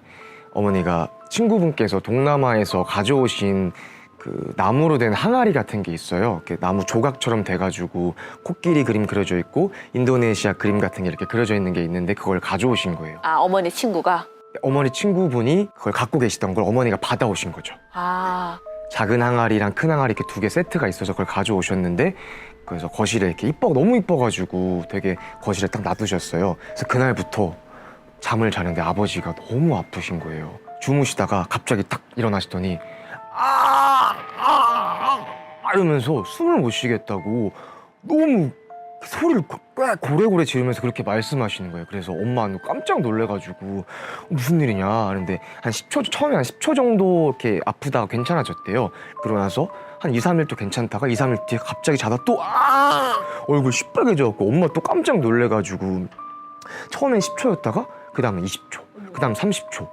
어머니가 친구분께서 동남아에서 가져오신 그 나무로 된 항아리 같은 게 있어요. 이렇게 나무 조각처럼 돼가지고 코끼리 그림 그려져 있고 인도네시아 그림 같은 게 이렇게 그려져 있는 게 있는데, 그걸 가져오신 거예요. 아, 어머니 친구가? 어머니 친구분이 그걸 갖고 계시던 걸 어머니가 받아오신 거죠. 아, 작은 항아리랑 큰 항아리 이렇게 두 개 세트가 있어서 그걸 가져오셨는데, 그래서 거실에 이렇게 너무 이뻐가지고 되게 거실에 딱 놔두셨어요. 그래서 그날부터 잠을 자는데 아버지가 너무 아프신 거예요. 주무시다가 갑자기 딱 일어나시더니 이러면서 숨을 못 쉬겠다고 너무 소리를 꽤 고래고래 지르면서 그렇게 말씀하시는 거예요. 그래서 엄마는 깜짝 놀래가지고 무슨 일이냐 하는데, 한 10초, 처음에 한 10초 정도 이렇게 아프다가 괜찮아졌대요. 그러고 나서 한 2, 3일 또 괜찮다가 2, 3일 뒤에 갑자기 자다 또 얼굴 시뻘개져갖고 엄마 또 깜짝 놀래가지고, 처음엔 10초였다가 그 다음에 20초, 그 다음 30초,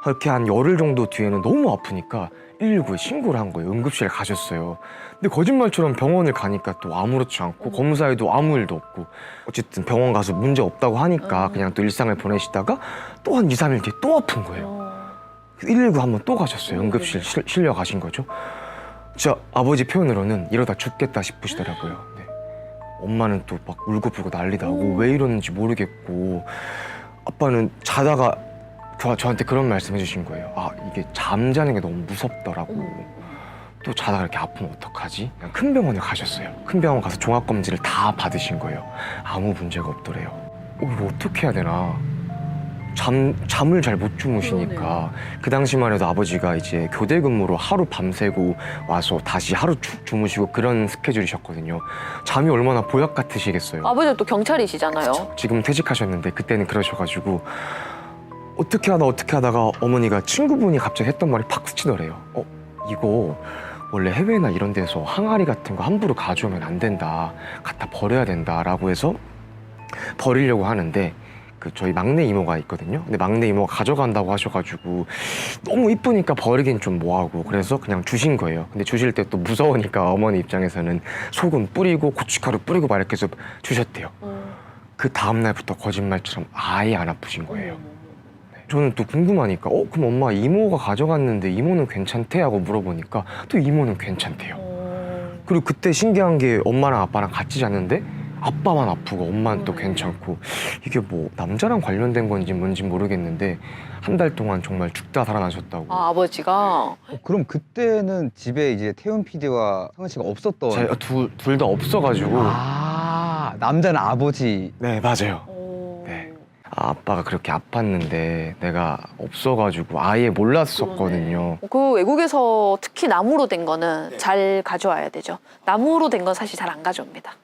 이렇게 한 열흘 정도 뒤에는 너무 아프니까 119에 신고를 한 거예요. 응급실에 가셨어요. 근데 거짓말처럼 병원을 가니까 또 아무렇지 않고 검사에도 아무 일도 없고, 어쨌든 병원 가서 문제 없다고 하니까 그냥 또 일상을 보내시다가 또 한 2, 3일 뒤에 또 아픈 거예요. 119 한번 또 가셨어요. 응급실 실려 가신 거죠. 진짜 아버지 표현으로는 이러다 죽겠다 싶으시더라고요. 네. 엄마는 또 막 울고불고 난리 나고 왜 이러는지 모르겠고, 아빠는 자다가 저한테 그런 말씀 해주신 거예요. 아, 이게 잠자는 게 너무 무섭더라고. 또 자다가 이렇게 아프면 어떡하지? 그냥 큰 병원에 가셨어요. 큰 병원 가서 종합검진을 다 받으신 거예요. 아무 문제가 없더래요. 이거 어떻게 해야 되나? 잠을 잘 못 주무시니까. 그 당시만 해도 아버지가 이제 교대 근무로 하루 밤새고 와서 다시 하루 쭉 주무시고 그런 스케줄이셨거든요. 잠이 얼마나 보약 같으시겠어요. 아버지는 또 경찰이시잖아요. 지금 퇴직하셨는데 그때는 그러셔가지고 어떻게 하다가 어머니가 친구분이 갑자기 했던 말이 팍 스치더래요. 이거 원래 해외나 이런 데서 항아리 같은 거 함부로 가져오면 안 된다, 갖다 버려야 된다라고 해서 버리려고 하는데, 그 저희 막내 이모가 있거든요. 근데 막내 이모가 가져간다고 하셔가지고 너무 이쁘니까 버리긴 좀 뭐하고, 그래서 그냥 주신 거예요. 근데 주실 때 또 무서우니까 어머니 입장에서는 소금 뿌리고 고춧가루 뿌리고 막 이렇게 해서 주셨대요. 그 다음날부터 거짓말처럼 아예 안 아프신 거예요. 저는 또 궁금하니까 그럼 엄마 이모가 가져갔는데 이모는 괜찮대? 하고 물어보니까 또 이모는 괜찮대요. 그리고 그때 신기한 게 엄마랑 아빠랑 같이 잤는데 아빠만 아프고 엄마는 또 괜찮고 이게 뭐 남자랑 관련된 건지 뭔지 모르겠는데 한 달 동안 정말 죽다 살아나셨다고. 아, 아버지가 그럼 그때는 집에 이제 태훈 PD와 성은 씨가 없었던. 제가 둘 다 없어가지고. 아, 남자는 아버지. 네, 맞아요. 오. 네. 아빠가 그렇게 아팠는데 내가 없어가지고 아예 몰랐었거든요. 그 외국에서 특히 나무로 된 거는 잘 가져와야 되죠. 나무로 된 건 사실 잘 안 가져옵니다.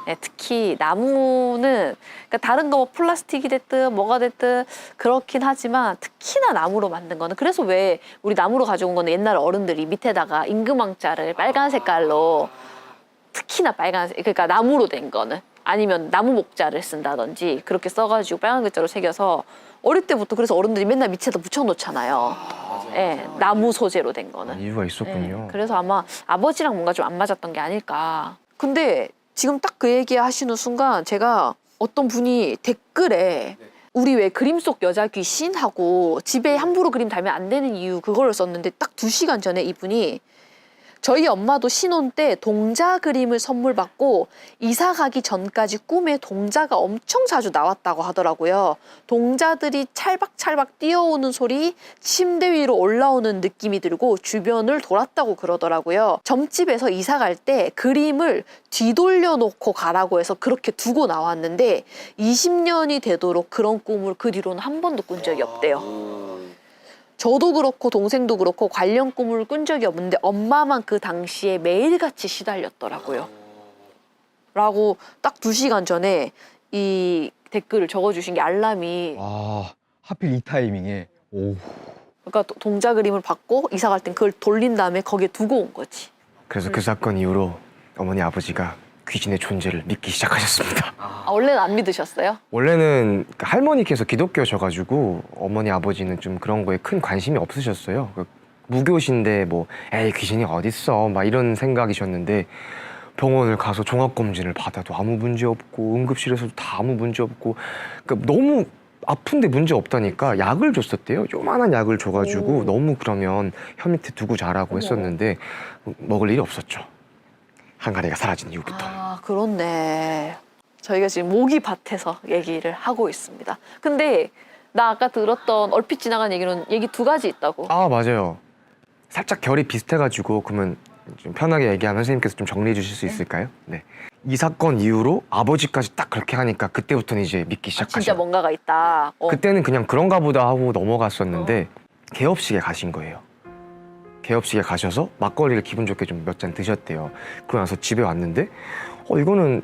네, 특히 나무는 그러니까 다른 거 뭐 플라스틱이 됐든 뭐가 됐든 그렇긴 하지만 특히나 나무로 만든 거는 그래서 왜 우리 나무로 가져온 거는 옛날 어른들이 밑에다가 임금왕자를 빨간 색깔로 특히나 빨간색 그러니까 나무로 된 거는 아니면 나무 목자를 쓴다든지 그렇게 써가지고 빨간 글자로 새겨서 어릴 때부터 그래서 어른들이 맨날 밑에다 붙여놓잖아요. 예, 나무 소재로 된 거는. 이유가 있었군요. 예, 그래서 아마 아버지랑 뭔가 좀 안 맞았던 게 아닐까. 근데 지금 딱 그 얘기 하시는 순간 제가 어떤 분이 댓글에 우리 왜 그림 속 여자 귀신하고 집에 함부로 그림 달면 안 되는 이유 그거를 썼는데 딱 2시간 전에 이분이 저희 엄마도 신혼 때 동자 그림을 선물 받고 이사 가기 전까지 꿈에 동자가 엄청 자주 나왔다고 하더라고요. 동자들이 찰박찰박 뛰어오는 소리, 침대 위로 올라오는 느낌이 들고 주변을 돌았다고 그러더라고요. 점집에서 이사 갈 때 그림을 뒤돌려 놓고 가라고 해서 그렇게 두고 나왔는데 20년이 되도록 그런 꿈을 그 뒤로는 한 번도 꾼 적이 없대요. 저도 그렇고 동생도 그렇고 관련 꿈을 꾼 적이 없는데 엄마만 그 당시에 매일같이 시달렸더라고요. 라고 딱 2시간 전에 이 댓글을 적어주신 게 알람이 와, 하필 이 타이밍에. 오. 그러니까 동자 그림을 받고 이사 갈 땐 그걸 돌린 다음에 거기에 두고 온 거지. 그래서 그 사건 이후로 어머니 아버지가 귀신의 존재를 믿기 시작하셨습니다. 아, 원래는 안 믿으셨어요? 원래는 할머니께서 기독교셔가지고 어머니 아버지는 좀 그런 거에 큰 관심이 없으셨어요. 무교신데 뭐 에이 귀신이 어딨어 막 이런 생각이셨는데 병원을 가서 종합검진을 받아도 아무 문제 없고 응급실에서도 다 아무 문제 없고 그러니까 너무 아픈데 문제 없다니까 약을 줬었대요. 요만한 약을 줘가지고 너무 그러면 혀 밑에 두고 자라고 했었는데 먹을 일이 없었죠. 한가리가 사라진 이후부터. 아, 그렇네. 저희가 지금 모기밭에서 얘기를 하고 있습니다. 근데 나 아까 들었던 얼핏 지나간 얘기는 얘기 2가지 있다고. 아 맞아요. 살짝 결이 비슷해가지고 그러면 좀 편하게 얘기하면 선생님께서 좀 정리해 주실 수 있을까요? 네. 이 사건 이후로 아버지까지 딱 그렇게 하니까 그때부터는 이제 믿기 아, 시작하죠. 진짜 뭔가가 있다. 그때는 그냥 그런가 보다 하고 넘어갔었는데 개업식에 가신 거예요. 개업식에 가셔서 막걸리를 기분 좋게 좀 몇 잔 드셨대요. 그러고 나서 집에 왔는데 이거는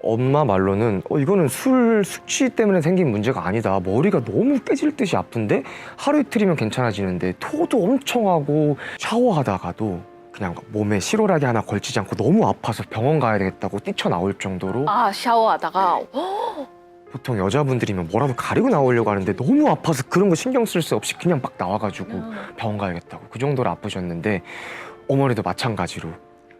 엄마 말로는 이거는 술 숙취 때문에 생긴 문제가 아니다. 머리가 너무 깨질 듯이 아픈데 하루 이틀이면 괜찮아지는데 토도 엄청 하고 샤워하다가도 그냥 몸에 실오라기 하나 걸치지 않고 너무 아파서 병원 가야 되겠다고 뛰쳐나올 정도로 아, 샤워하다가 보통 여자분들이면 뭐라도 가리고 나오려고 하는데 너무 아파서 그런 거 신경 쓸 수 없이 그냥 막 나와가지고 병원 가야겠다고 그 정도로 아프셨는데 어머니도 마찬가지로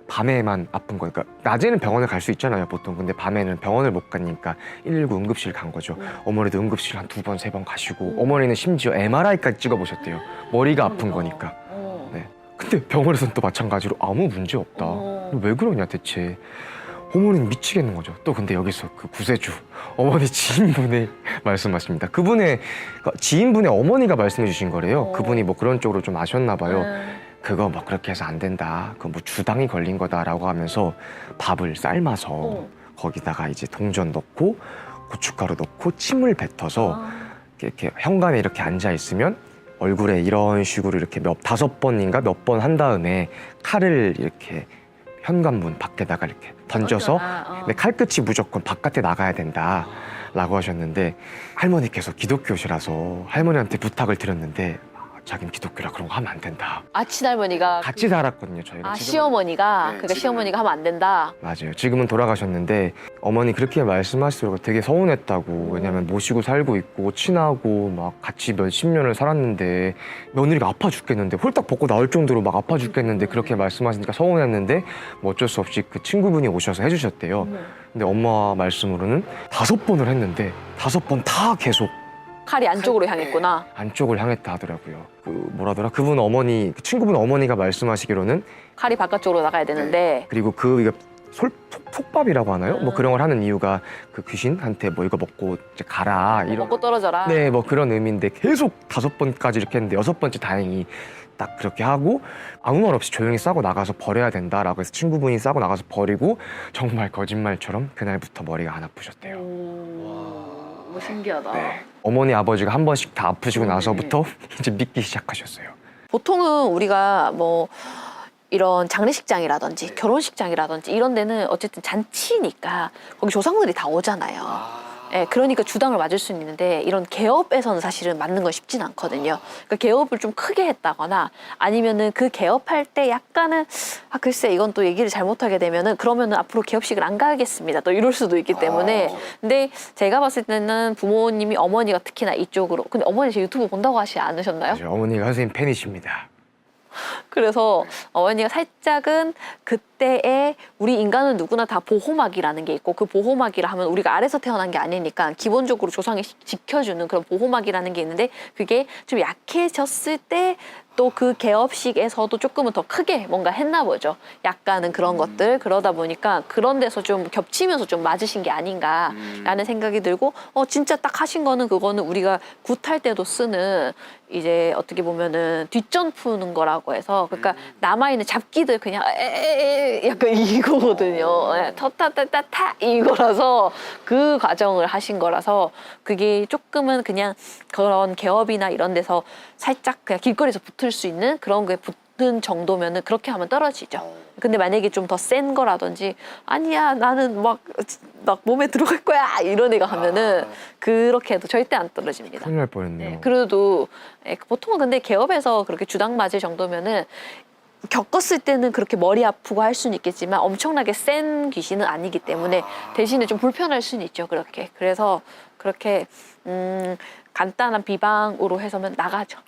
밤에만 아픈 거예요. 그러니까 낮에는 병원을 갈 수 있잖아요 보통. 근데 밤에는 병원을 못 가니까 119 응급실 간 거죠. 어머니도 응급실 한 2번, 3번 가시고 어머니는 심지어 MRI까지 찍어보셨대요. 머리가 아픈 거니까. 네. 근데 병원에서는 또 마찬가지로 아무 문제 없다. 왜 그러냐 대체. 어머니는 미치겠는 거죠. 또 근데 여기서 그 구세주 어머니 지인분이 말씀하십니다. 그분의 그러니까 지인분의 어머니가 말씀해 주신 거래요. 그분이 뭐 그런 쪽으로 좀 아셨나 봐요. 그거 뭐 그렇게 해서 안 된다. 그거 뭐 주당이 걸린 거다라고 하면서 밥을 삶아서 거기다가 이제 동전 넣고 고춧가루 넣고 침을 뱉어서 이렇게 현관에 이렇게 앉아 있으면 얼굴에 이런 식으로 이렇게 5번인가 몇 번 한 다음에 칼을 이렇게 현관문 밖에다가 이렇게 던져서 근데 칼끝이 무조건 바깥에 나가야 된다 라고 하셨는데 할머니께서 기독교시라서 할머니한테 부탁을 드렸는데 자기는 기독교라 그런 거 하면 안 된다. 아, 친할머니가 같이 살았거든요 저희가. 아, 지금은. 시어머니가 네, 그러니까 지금은. 시어머니가 하면 안 된다. 맞아요. 지금은 돌아가셨는데 어머니 그렇게 말씀하시더라고요. 되게 서운했다고. 왜냐면 모시고 살고 있고 친하고 막 같이 몇십 년을 살았는데 며느리가 아파 죽겠는데 홀딱 벗고 나올 정도로 막 아파 죽겠는데 그렇게 말씀하시니까 서운했는데 뭐 어쩔 수 없이 그 친구분이 오셔서 해주셨대요. 근데 엄마 말씀으로는 5번을 했는데 5번 다 계속 칼이 안쪽으로 향했구나. 안쪽을 향했다 하더라고요. 그 뭐라더라? 그 친구분 어머니가 말씀하시기로는 칼이 바깥쪽으로 나가야 되는데 그리고 그 속밥이라고 하나요? 뭐 그런 걸 하는 이유가 그 귀신한테 뭐 이거 먹고 이제 가라 이런 먹고 떨어져라. 네, 뭐 그런 의미인데 계속 5번까지 이렇게 했는데 6번째 다행히 딱 그렇게 하고 아무 말 없이 조용히 싸고 나가서 버려야 된다라고 해서 친구분이 싸고 나가서 버리고 정말 거짓말처럼 그날부터 머리가 안 아프셨대요. 오, 신기하다. 네. 어머니 아버지가 한 번씩 다 아프시고 나서부터 이제 믿기 시작하셨어요. 보통은 우리가 뭐 이런 장례식장이라든지 결혼식장이라든지 이런 데는 어쨌든 잔치니까 거기 조상들이 다 오잖아요. 예, 그러니까 주당을 맞을 수는 있는데 이런 개업에서는 사실은 맞는 건 쉽진 않거든요. 그러니까 개업을 좀 크게 했다거나 아니면은 그 개업할 때 약간은 글쎄 이건 또 얘기를 잘못하게 되면은 그러면은 앞으로 개업식을 안 가겠습니다. 또 이럴 수도 있기 때문에 근데 제가 봤을 때는 부모님이 어머니가 특히나 이쪽으로 근데 어머니 제 유튜브 본다고 하시지 않으셨나요? 이제 어머니가 선생님 팬이십니다. 그래서 어머니가 살짝은 그때의 우리 인간은 누구나 다 보호막이라는 게 있고 그 보호막이라 하면 우리가 아래서 태어난 게 아니니까 기본적으로 조상이 지켜주는 그런 보호막이라는 게 있는데 그게 좀 약해졌을 때 또 그 개업식에서도 조금은 더 크게 뭔가 했나 보죠. 약간은 그런 것들 그러다 보니까 그런 데서 좀 겹치면서 좀 맞으신 게 아닌가라는 생각이 들고 진짜 딱 하신 거는 그거는 우리가 굿할 때도 쓰는 이제 어떻게 보면은 뒷전 푸는 거라고 해서 그러니까 남아있는 잡기들 그냥 약간 이거거든요. 터타타타타 이거라서 그 과정을 하신 거라서 그게 조금은 그냥 그런 개업이나 이런 데서 살짝 그냥 길거리에서 붙을 수 있는 그런 게 붙는 정도면은 그렇게 하면 떨어지죠. 근데 만약에 좀 더 센 거라든지 아니야 나는 막 몸에 들어갈 거야 이런 애가 하면은 그렇게 해도 절대 안 떨어집니다. 큰일 날 뻔했네요. 네, 그래도 보통은 근데 개업에서 그렇게 주당 맞을 정도면은 겪었을 때는 그렇게 머리 아프고 할 수는 있겠지만 엄청나게 센 귀신은 아니기 때문에 대신에 좀 불편할 수는 있죠. 그렇게 그래서 그렇게 간단한 비방으로 해서면 나가죠.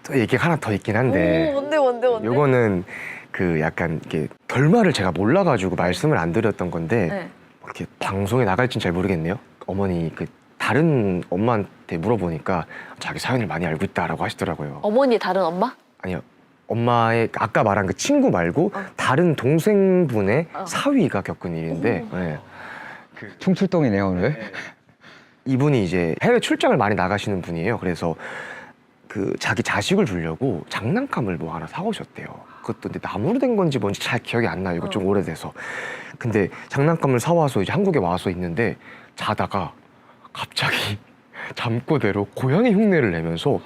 또 얘기가 하나 더 있긴 한데 뭔데? 요거는 그 약간 이게 결말을 제가 몰라가지고 말씀을 안 드렸던 건데 네. 이렇게 방송에 나갈진 잘 모르겠네요. 어머니 그 다른 엄마한테 물어보니까 자기 사연을 많이 알고 있다라고 하시더라고요. 어머니 다른 엄마? 아니요. 엄마의 아까 말한 그 친구 말고 다른 동생분의 사위가 겪은 일인데 네. 충출동이네요 오늘. 이분이 이제 해외 출장을 많이 나가시는 분이에요. 그래서 그 자기 자식을 주려고 장난감을 뭐 하나 사오셨대요. 그것도 근데 나무로 된 건지 뭔지 잘 기억이 안 나요. 이거 좀 오래돼서. 근데 장난감을 사와서 이제 한국에 와서 있는데 자다가 갑자기 잠꼬대로 고양이 흉내를 내면서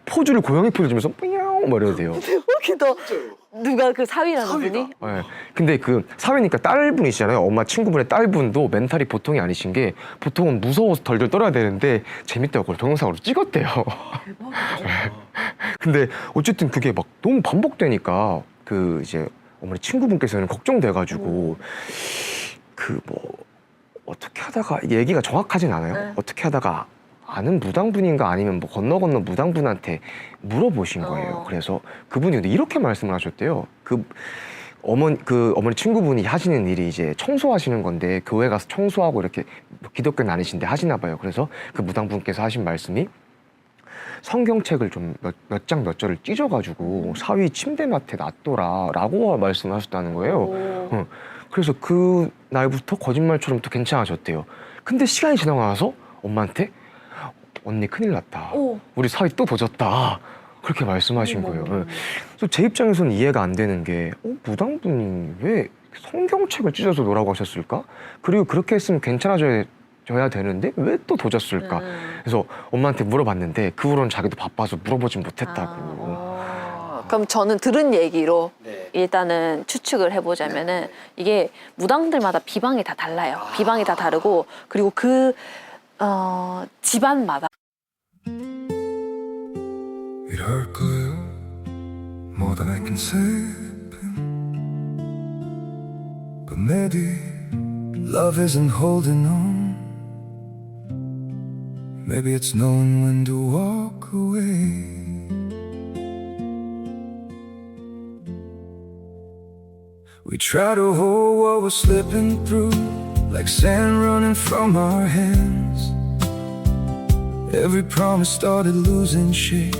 포즈를 고양이 포즈 주면서 뿌냐옹 뭐 이러대요. 대박이다. 누가 그 사위라는 분이? 네. 근데 그 사위니까 딸분이시잖아요. 엄마 친구분의 딸분도 멘탈이 보통이 아니신 게 보통은 무서워서 덜덜 떨어야 되는데 재밌다고 그걸 동영상으로 찍었대요. 네. 근데 어쨌든 그게 막 너무 반복되니까 그 이제 어머니 친구분께서는 걱정돼가지고 그 뭐 어떻게 하다가 이게 얘기가 정확하진 않아요. 네. 어떻게 하다가 아는 무당분인가 아니면 뭐 건너 무당분한테 물어보신 거예요. 그래서 그분이 근데 이렇게 말씀을 하셨대요. 그 어머니 친구분이 하시는 일이 이제 청소하시는 건데 교회 가서 청소하고 이렇게 기독교는 아니신데 하시나 봐요. 그래서 그 무당분께서 하신 말씀이 성경책을 좀 몇 장 몇 절을 찢어가지고 사위 침대맡에 놔둬라라고 말씀을 하셨다는 거예요. 그래서 그 날부터 거짓말처럼 또 괜찮아졌대요. 근데 시간이 지나고 나서 엄마한테 언니 큰일 났다. 우리 사위 또 도졌다. 그렇게 말씀하신 거예요. 그래서 제 입장에서는 이해가 안 되는 게 무당분이 왜 성경책을 찢어서 놓으라고 하셨을까? 그리고 그렇게 했으면 괜찮아져야 되는데 왜 또 도졌을까? 그래서 엄마한테 물어봤는데 그 후로는 자기도 바빠서 물어보진 못했다고. 그럼 저는 들은 얘기로 일단은 추측을 해보자면은 이게 무당들마다 비방이 다 달라요. 비방이 다 다르고 그리고 그 집안마다 이럴 거야 more than I can say but maybe love isn't holding on maybe it's knowing when to walk away we try to hold what we're slipping through like sand running from our hands every promise started losing shape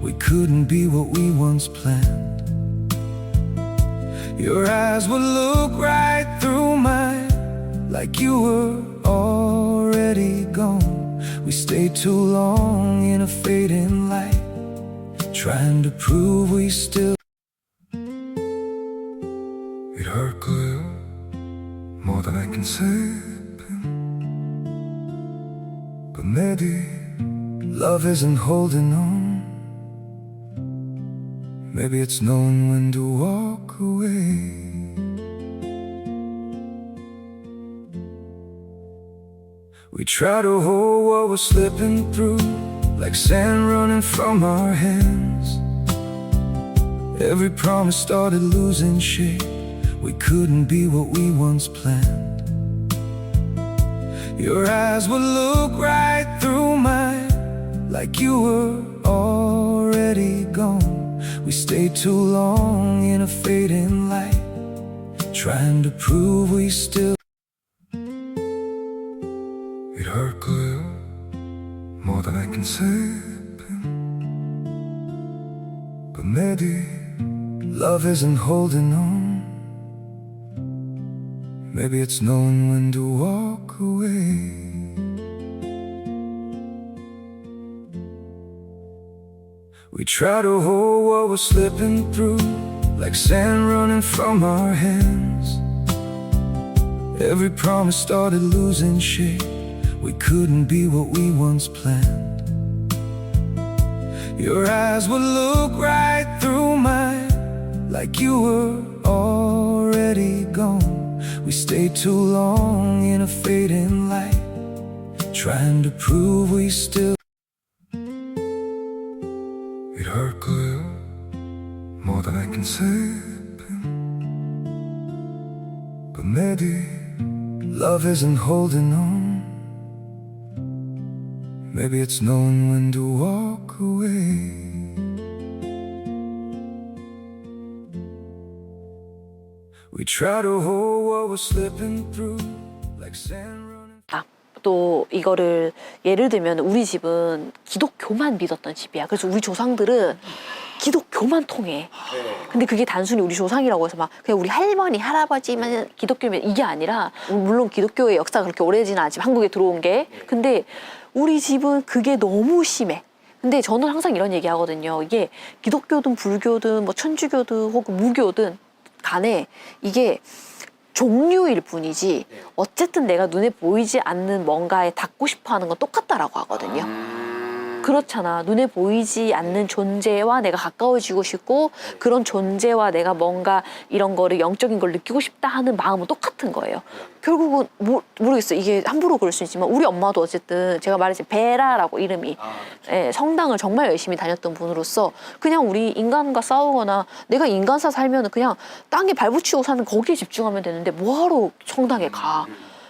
we couldn't be what we once planned Your eyes would look right through mine, like you were already gone. We stayed too long in a fading light, trying to prove we still. It hurt good, more than I can say. But maybe love isn't holding on. Maybe it's knowing when to walk away. We try to hold what we're slipping through, like sand running from our hands. Every promise started losing shape. We couldn't be what we once planned. Your eyes would look right through mine, like you were already gone. We stayed too long in a fading light, trying to prove we still. It hurt good, more than I can say. But maybe love isn't holding on. Maybe it's knowing when to walk away. We try to hold what we're slipping through, like sand running from our hands. Every promise started losing shape. We couldn't be what we once planned. Your eyes would look right through mine, like you were already gone. We stayed too long in a fading light, trying to prove we still. It hurt good, more than I can say. But maybe love isn't holding on. Maybe it's knowing when to walk away. We try to hold what we're slipping through, like sand running. 또 이거를 예를 들면 우리 집은 기독교만 믿었던 집이야. 그래서 우리 조상들은 기독교만 통해. 근데 그게 단순히 우리 조상이라고 해서 막 그냥 우리 할머니, 할아버지만 기독교면 이게 아니라, 물론 기독교의 역사가 그렇게 오래지는 않지만 한국에 들어온 게. 근데 우리 집은 그게 너무 심해. 근데 저는 항상 이런 얘기 하거든요. 이게 기독교든 불교든 뭐 천주교든 혹은 무교든 간에 이게 종류일 뿐이지 어쨌든 내가 눈에 보이지 않는 뭔가에 닿고 싶어 하는 건 똑같다라고 하거든요. 그렇잖아. 눈에 보이지 않는 존재와 내가 가까워지고 싶고 그런 존재와 내가 뭔가 이런 거를 영적인 걸 느끼고 싶다 하는 마음은 똑같은 거예요. 결국은 모르겠어요. 이게 함부로 그럴 수 있지만 우리 엄마도 어쨌든 제가 말했지만 베라라고 이름이 예, 성당을 정말 열심히 다녔던 분으로서 그냥 우리 인간과 싸우거나 내가 인간사 살면은 그냥 땅에 발붙이고 사는 거기에 집중하면 되는데 뭐하러 성당에 가.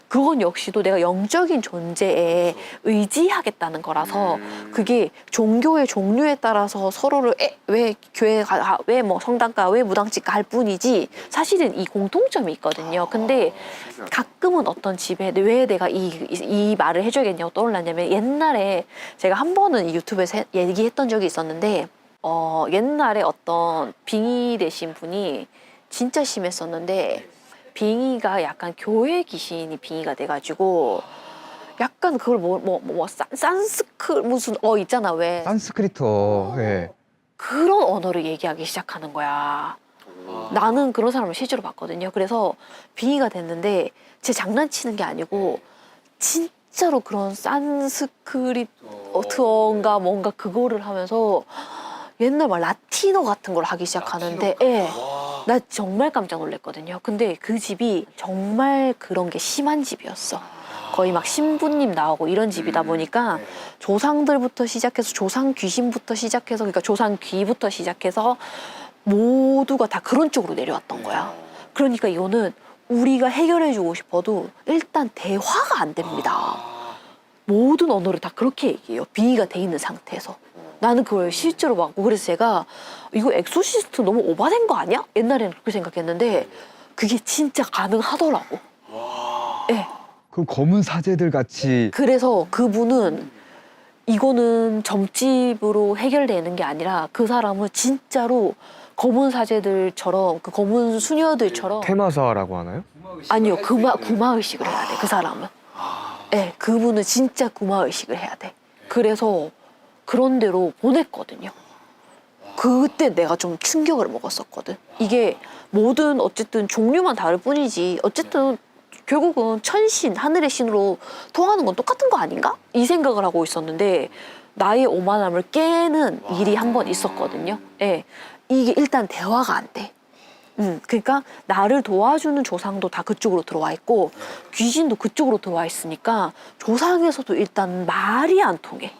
그건 역시도 내가 영적인 존재에 의지하겠다는 거라서 그게 종교의 종류에 따라서 서로를 왜 교회 가, 왜 뭐 성당 가, 왜 무당집 가 할 뿐이지 사실은 이 공통점이 있거든요. 근데 가끔은 어떤 집에 왜 내가 이 말을 해줘야겠냐고 떠올랐냐면 옛날에 제가 한 번은 유튜브에서 얘기했던 적이 있었는데 옛날에 어떤 빙의 되신 분이 진짜 심했었는데 빙의가 약간 교회 귀신이 빙의가 돼가지고 약간 그걸 산스크 무슨 있잖아 왜 산스크리터. 예. 그런 언어를 얘기하기 시작하는 거야. 나는 그런 사람을 실제로 봤거든요. 그래서 빙의가 됐는데 제 장난치는 게 아니고 진짜로 그런 산스크리트어인가 뭔가 그거를 하면서 옛날 막 라틴어 같은 걸 하기 시작하는데 예. 나 정말 깜짝 놀랐거든요. 근데 그 집이 정말 그런 게 심한 집이었어. 거의 막 신부님 나오고 이런 집이다 보니까 조상들부터 시작해서 조상 귀신부터 시작해서 그러니까 조상 귀부터 시작해서 모두가 다 그런 쪽으로 내려왔던 거야. 그러니까 이거는 우리가 해결해주고 싶어도 일단 대화가 안 됩니다. 모든 언어를 다 그렇게 얘기해요. 빙의가 돼 있는 상태에서. 나는 그걸 실제로 봤고 그래서 제가 이거 엑소시스트 너무 오바된 거 아니야? 옛날에는 그렇게 생각했는데 그게 진짜 가능하더라고. 네. 그 검은 사제들 같이. 그래서 그분은 이거는 점집으로 해결되는 게 아니라 그 사람은 진짜로 검은 사제들처럼 그 검은 수녀들처럼 테마사라고 하나요? 아니요 구마의식을 해야 돼 그 사람은. 네, 그분은 진짜 구마의식을 해야 돼. 그래서 그런 데로 보냈거든요. 그때 내가 좀 충격을 먹었었거든. 이게 모든 어쨌든 종류만 다를 뿐이지 어쨌든 결국은 천신, 하늘의 신으로 통하는 건 똑같은 거 아닌가? 이 생각을 하고 있었는데 나의 오만함을 깨는 일이 한 번 있었거든요. 예. 이게 일단 대화가 안 돼. 그러니까 나를 도와주는 조상도 다 그쪽으로 들어와 있고 귀신도 그쪽으로 들어와 있으니까 조상에서도 일단 말이 안 통해.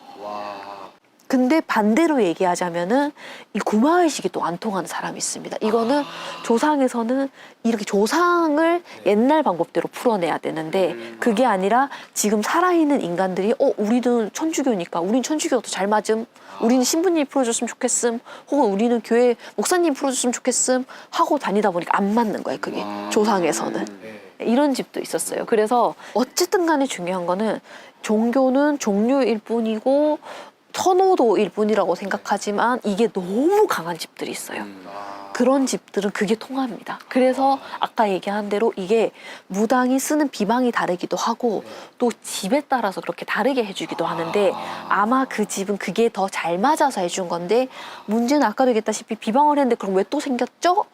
근데 반대로 얘기하자면은 이 구마의식이 또 안 통하는 사람이 있습니다. 이거는 조상에서는 이렇게 조상을 옛날 방법대로 풀어내야 되는데 그게 아니라 지금 살아있는 인간들이 우리는 천주교니까 우린 천주교가 더 잘 맞음, 우리는 신부님이 풀어줬으면 좋겠음, 혹은 우리는 교회 목사님 풀어줬으면 좋겠음 하고 다니다 보니까 안 맞는 거예요. 그게 조상에서는. 이런 집도 있었어요. 그래서 어쨌든 간에 중요한 거는 종교는 종류일 뿐이고 선호도일 뿐이라고 생각하지만 이게 너무 강한 집들이 있어요. 그런 집들은 그게 통합니다. 그래서 아까 얘기한 대로 이게 무당이 쓰는 비방이 다르기도 하고 또 집에 따라서 그렇게 다르게 해주기도 하는데 아마 그 집은 그게 더 잘 맞아서 해준 건데 문제는 아까도 얘기했다시피 비방을 했는데 그럼 왜 또 생겼죠?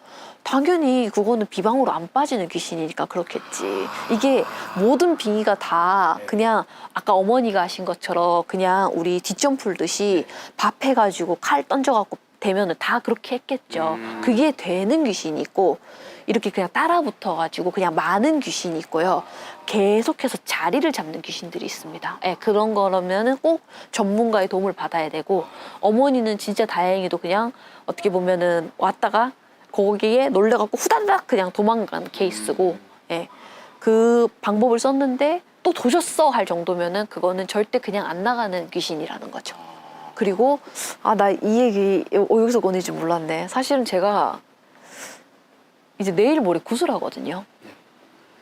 당연히 그거는 비방으로 안 빠지는 귀신이니까 그렇겠지. 이게 모든 빙의가 다 그냥 아까 어머니가 하신 것처럼 그냥 우리 뒷점 풀듯이 밥 해가지고 칼 던져갖고 되면은 다 그렇게 했겠죠. 그게 되는 귀신이 있고 이렇게 그냥 따라 붙어가지고 그냥 많은 귀신이 있고요. 계속해서 자리를 잡는 귀신들이 있습니다. 예, 그런 거라면은 꼭 전문가의 도움을 받아야 되고 어머니는 진짜 다행히도 그냥 어떻게 보면은 왔다가 거기에 놀래갖고 후다닥 그냥 도망간 케이스고, 예. 그 방법을 썼는데 또 도졌어 할 정도면은 그거는 절대 그냥 안 나가는 귀신이라는 거죠. 그리고 나 이 얘기 여기서 꺼내지 몰랐네. 사실은 제가 이제 내일 모레 구슬하거든요.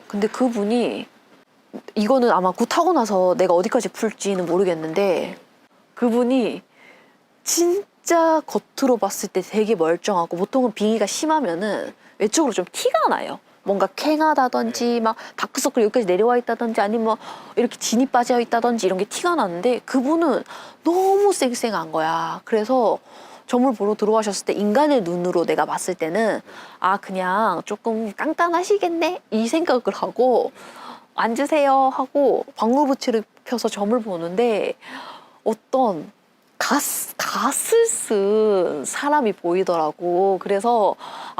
근데 그분이 이거는 아마 굿하고 나서 내가 어디까지 풀지는 모르겠는데 그분이 진짜 겉으로 봤을 때 되게 멀쩡하고 보통은 빙의가 심하면은 외적으로 좀 티가 나요. 뭔가 캥하다든지 막 다크서클 여기까지 내려와 있다든지 아니면 뭐 이렇게 진이 빠져 있다든지 이런 게 티가 나는데 그분은 너무 쌩쌩한 거야. 그래서 점을 보러 들어가셨을 때 인간의 눈으로 내가 봤을 때는 그냥 조금 깐깐하시겠네 이 생각을 하고 앉으세요 하고 방울부치를 펴서 점을 보는데 어떤 갓을 쓴 사람이 보이더라고. 그래서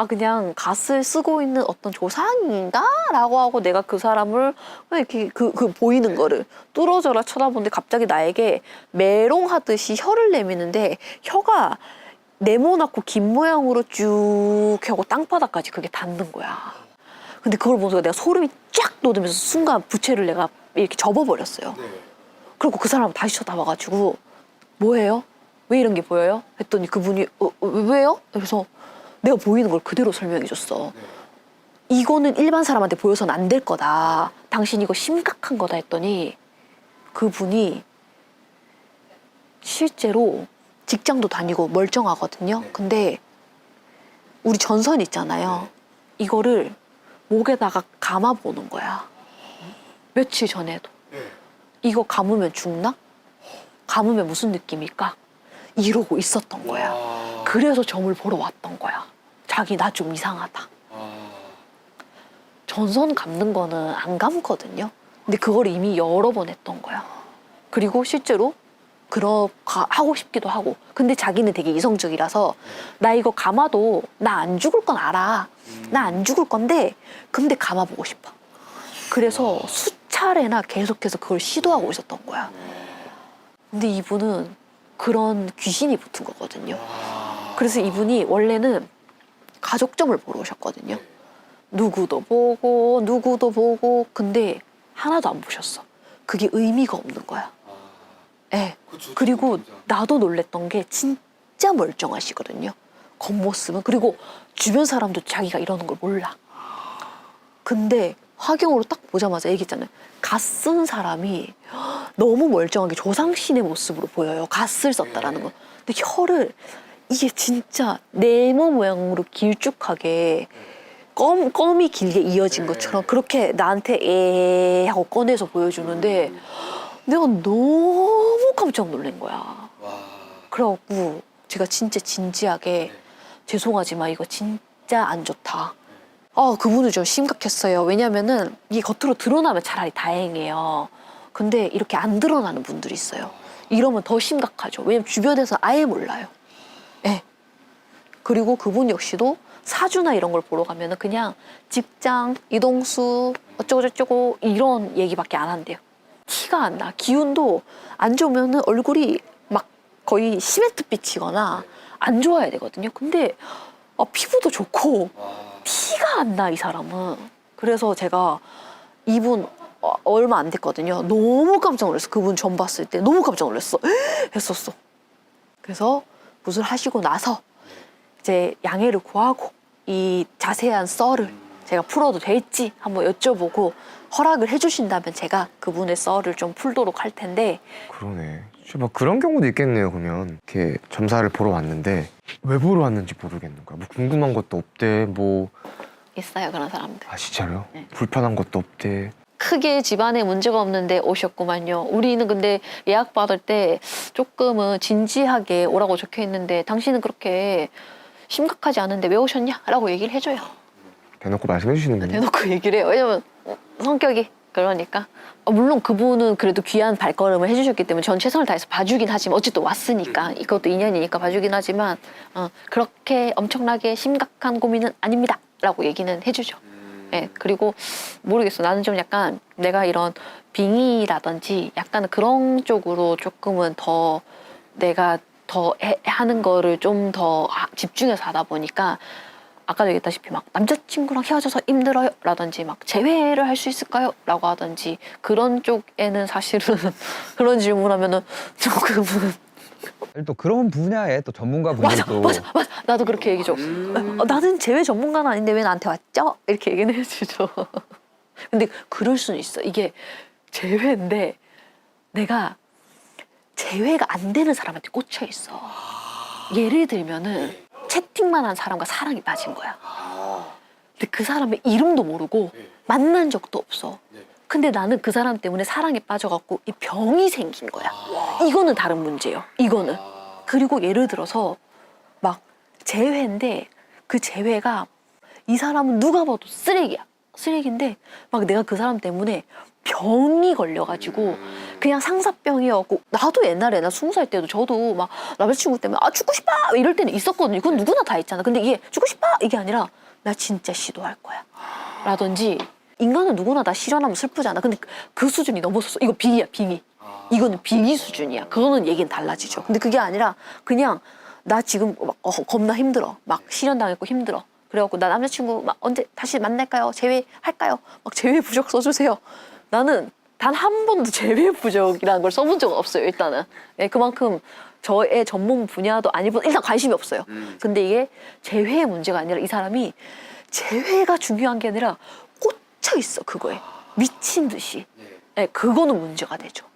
그냥 갓을 쓰고 있는 어떤 조상인가? 라고 하고 내가 그 사람을 이렇게 그 보이는 거를 뚫어져라 쳐다보는데 갑자기 나에게 메롱하듯이 혀를 내미는데 혀가 네모나고 긴 모양으로 쭉 하고 땅바닥까지 그게 닿는 거야. 근데 그걸 보면서 내가 소름이 쫙 돋으면서 순간 부채를 내가 이렇게 접어버렸어요. 그리고 그 사람 다시 쳐다봐가지고 뭐예요? 왜 이런 게 보여요? 했더니 그분이 왜요? 그래서 내가 보이는 걸 그대로 설명해 줬어. 이거는 일반 사람한테 보여서는 안 될 거다. 당신 이거 심각한 거다 했더니 그분이 실제로 직장도 다니고 멀쩡하거든요. 근데 우리 전선 있잖아요. 이거를 목에다가 감아보는 거야. 며칠 전에도. 이거 감으면 죽나? 감으면 무슨 느낌일까? 이러고 있었던 거야. 그래서 점을 보러 왔던 거야. 자기 나 좀 이상하다. 전선 감는 거는 안 감거든요. 근데 그걸 이미 여러 번 했던 거야. 그리고 실제로 하고 싶기도 하고. 근데 자기는 되게 이성적이라서 나 이거 감아도 나 안 죽을 건 알아. 나 안 죽을 건데 근데 감아보고 싶어. 그래서 수차례나 계속해서 그걸 시도하고 있었던 거야. 근데 이분은 그런 귀신이 붙은 거거든요. 그래서 이분이 원래는 가족점을 보러 오셨거든요. 누구도 보고 근데 하나도 안 보셨어. 그게 의미가 없는 거야. 네. 그리고 나도 놀랬던 게 진짜 멀쩡하시거든요. 겉모습은. 그리고 주변 사람도 자기가 이러는 걸 몰라. 근데 화경으로 딱 보자마자 얘기했잖아요. 갓 쓴 사람이 너무 멀쩡하게 조상신의 모습으로 보여요. 갓을 썼다라는 건. 근데 혀를 이게 진짜 네모 모양으로 길쭉하게 껌이 길게 이어진 것처럼 그렇게 나한테 에 하고 꺼내서 보여주는데 내가 너무 깜짝 놀란 거야. 그래갖고 제가 진짜 진지하게 죄송하지만 이거 진짜 안 좋다. 그분은 좀 심각했어요. 왜냐면은 이게 겉으로 드러나면 차라리 다행이에요. 근데 이렇게 안 드러나는 분들이 있어요. 이러면 더 심각하죠. 왜냐면 주변에서 아예 몰라요. 네. 그리고 그분 역시도 사주나 이런 걸 보러 가면은 그냥 직장, 이동수, 어쩌고저쩌고 이런 얘기밖에 안 한대요. 티가 안 나. 기운도 안 좋으면은 얼굴이 막 거의 시멘트빛이거나 안 좋아야 되거든요. 근데 피부도 좋고 티가 안 나, 이 사람은. 그래서 제가 이분 얼마 안 됐거든요. 너무 깜짝 놀랐어. 그분 전 봤을 때 너무 깜짝 놀랐어. 했었어. 그래서 무술 하시고 나서 이제 양해를 구하고 이 자세한 썰을 제가 풀어도 될지 한번 여쭤보고 허락을 해주신다면 제가 그분의 썰을 좀 풀도록 할 텐데. 그러네. 진짜 막 그런 경우도 있겠네요. 그러면 이렇게 점사를 보러 왔는데 왜 보러 왔는지 모르겠는 거야. 뭐 궁금한 것도 없대. 뭐 있어요, 그런 사람들. 진짜로요? 네. 불편한 것도 없대. 크게 집안에 문제가 없는데 오셨구만요. 우리는 근데 예약 받을 때 조금은 진지하게 오라고 적혀 있는데 당신은 그렇게 심각하지 않은데 왜 오셨냐? 라고 얘기를 해줘요. 대놓고 말씀해 주시는군요. 대놓고 얘기를 해요. 왜냐면 성격이 그러니까. 물론 그분은 그래도 귀한 발걸음을 해주셨기 때문에 전 최선을 다해서 봐주긴 하지만 어쨌든 왔으니까 이것도 인연이니까 봐주긴 하지만 그렇게 엄청나게 심각한 고민은 아닙니다. 라고 얘기는 해주죠. 네, 그리고 모르겠어. 나는 좀 약간 내가 이런 빙의라든지 약간 그런 쪽으로 조금은 더 내가 더 하는 거를 좀 더 집중해서 하다 보니까 아까도 얘기했다시피 막 남자친구랑 헤어져서 힘들어요 라든지 막 재회를 할 수 있을까요? 라고 하든지 그런 쪽에는 사실은 그런 질문하면은 조금은 또 그런 분야에 또 전문가 분들도 맞아 나도 그렇게 얘기죠. 나는 재회 전문가는 아닌데 왜 나한테 왔죠? 이렇게 얘기는 해주죠. 근데 그럴 수는 있어. 이게 재회인데 내가 재회가 안 되는 사람한테 꽂혀 있어. 예를 들면은 채팅만 한 사람과 사랑에 빠진 거야. 근데 그 사람의 이름도 모르고 만난 적도 없어. 근데 나는 그 사람 때문에 사랑에 빠져갖고 이 병이 생긴 거야. 이거는 다른 문제예요. 이거는. 그리고 예를 들어서 막 재회인데 그 재회가 이 사람은 누가 봐도 쓰레기야. 쓰레기인데 막 내가 그 사람 때문에 병이 걸려가지고 그냥 상사병이었고 나도 옛날에 나 20살 때도 저도 막 남자친구 때문에 죽고 싶어 이럴 때는 있었거든요. 그건 누구나 다 있잖아. 근데 이게 죽고 싶어 이게 아니라 나 진짜 시도할 거야 라든지 인간은 누구나 다 실현하면 슬프잖아. 근데 그 수준이 넘어섰어. 이거 빙의야, 빙의. 이거는 빙의 수준이야. 그거는 얘기는 달라지죠. 근데 그게 아니라 그냥 나 지금 막 겁나 힘들어. 막 실현당했고 힘들어. 그래갖고 나 남자친구 막 언제 다시 만날까요? 재회할까요? 막 재회 부적 써주세요. 나는 단 한 번도 재회 부적이라는 걸 써본 적은 없어요. 일단은. 네, 그만큼 저의 전문 분야도 아니고 일단 관심이 없어요. 근데 이게 재회의 문제가 아니라 이 사람이 재회가 중요한 게 아니라 꽂혀 있어. 그거에 미친 듯이. 네, 그거는 문제가 되죠.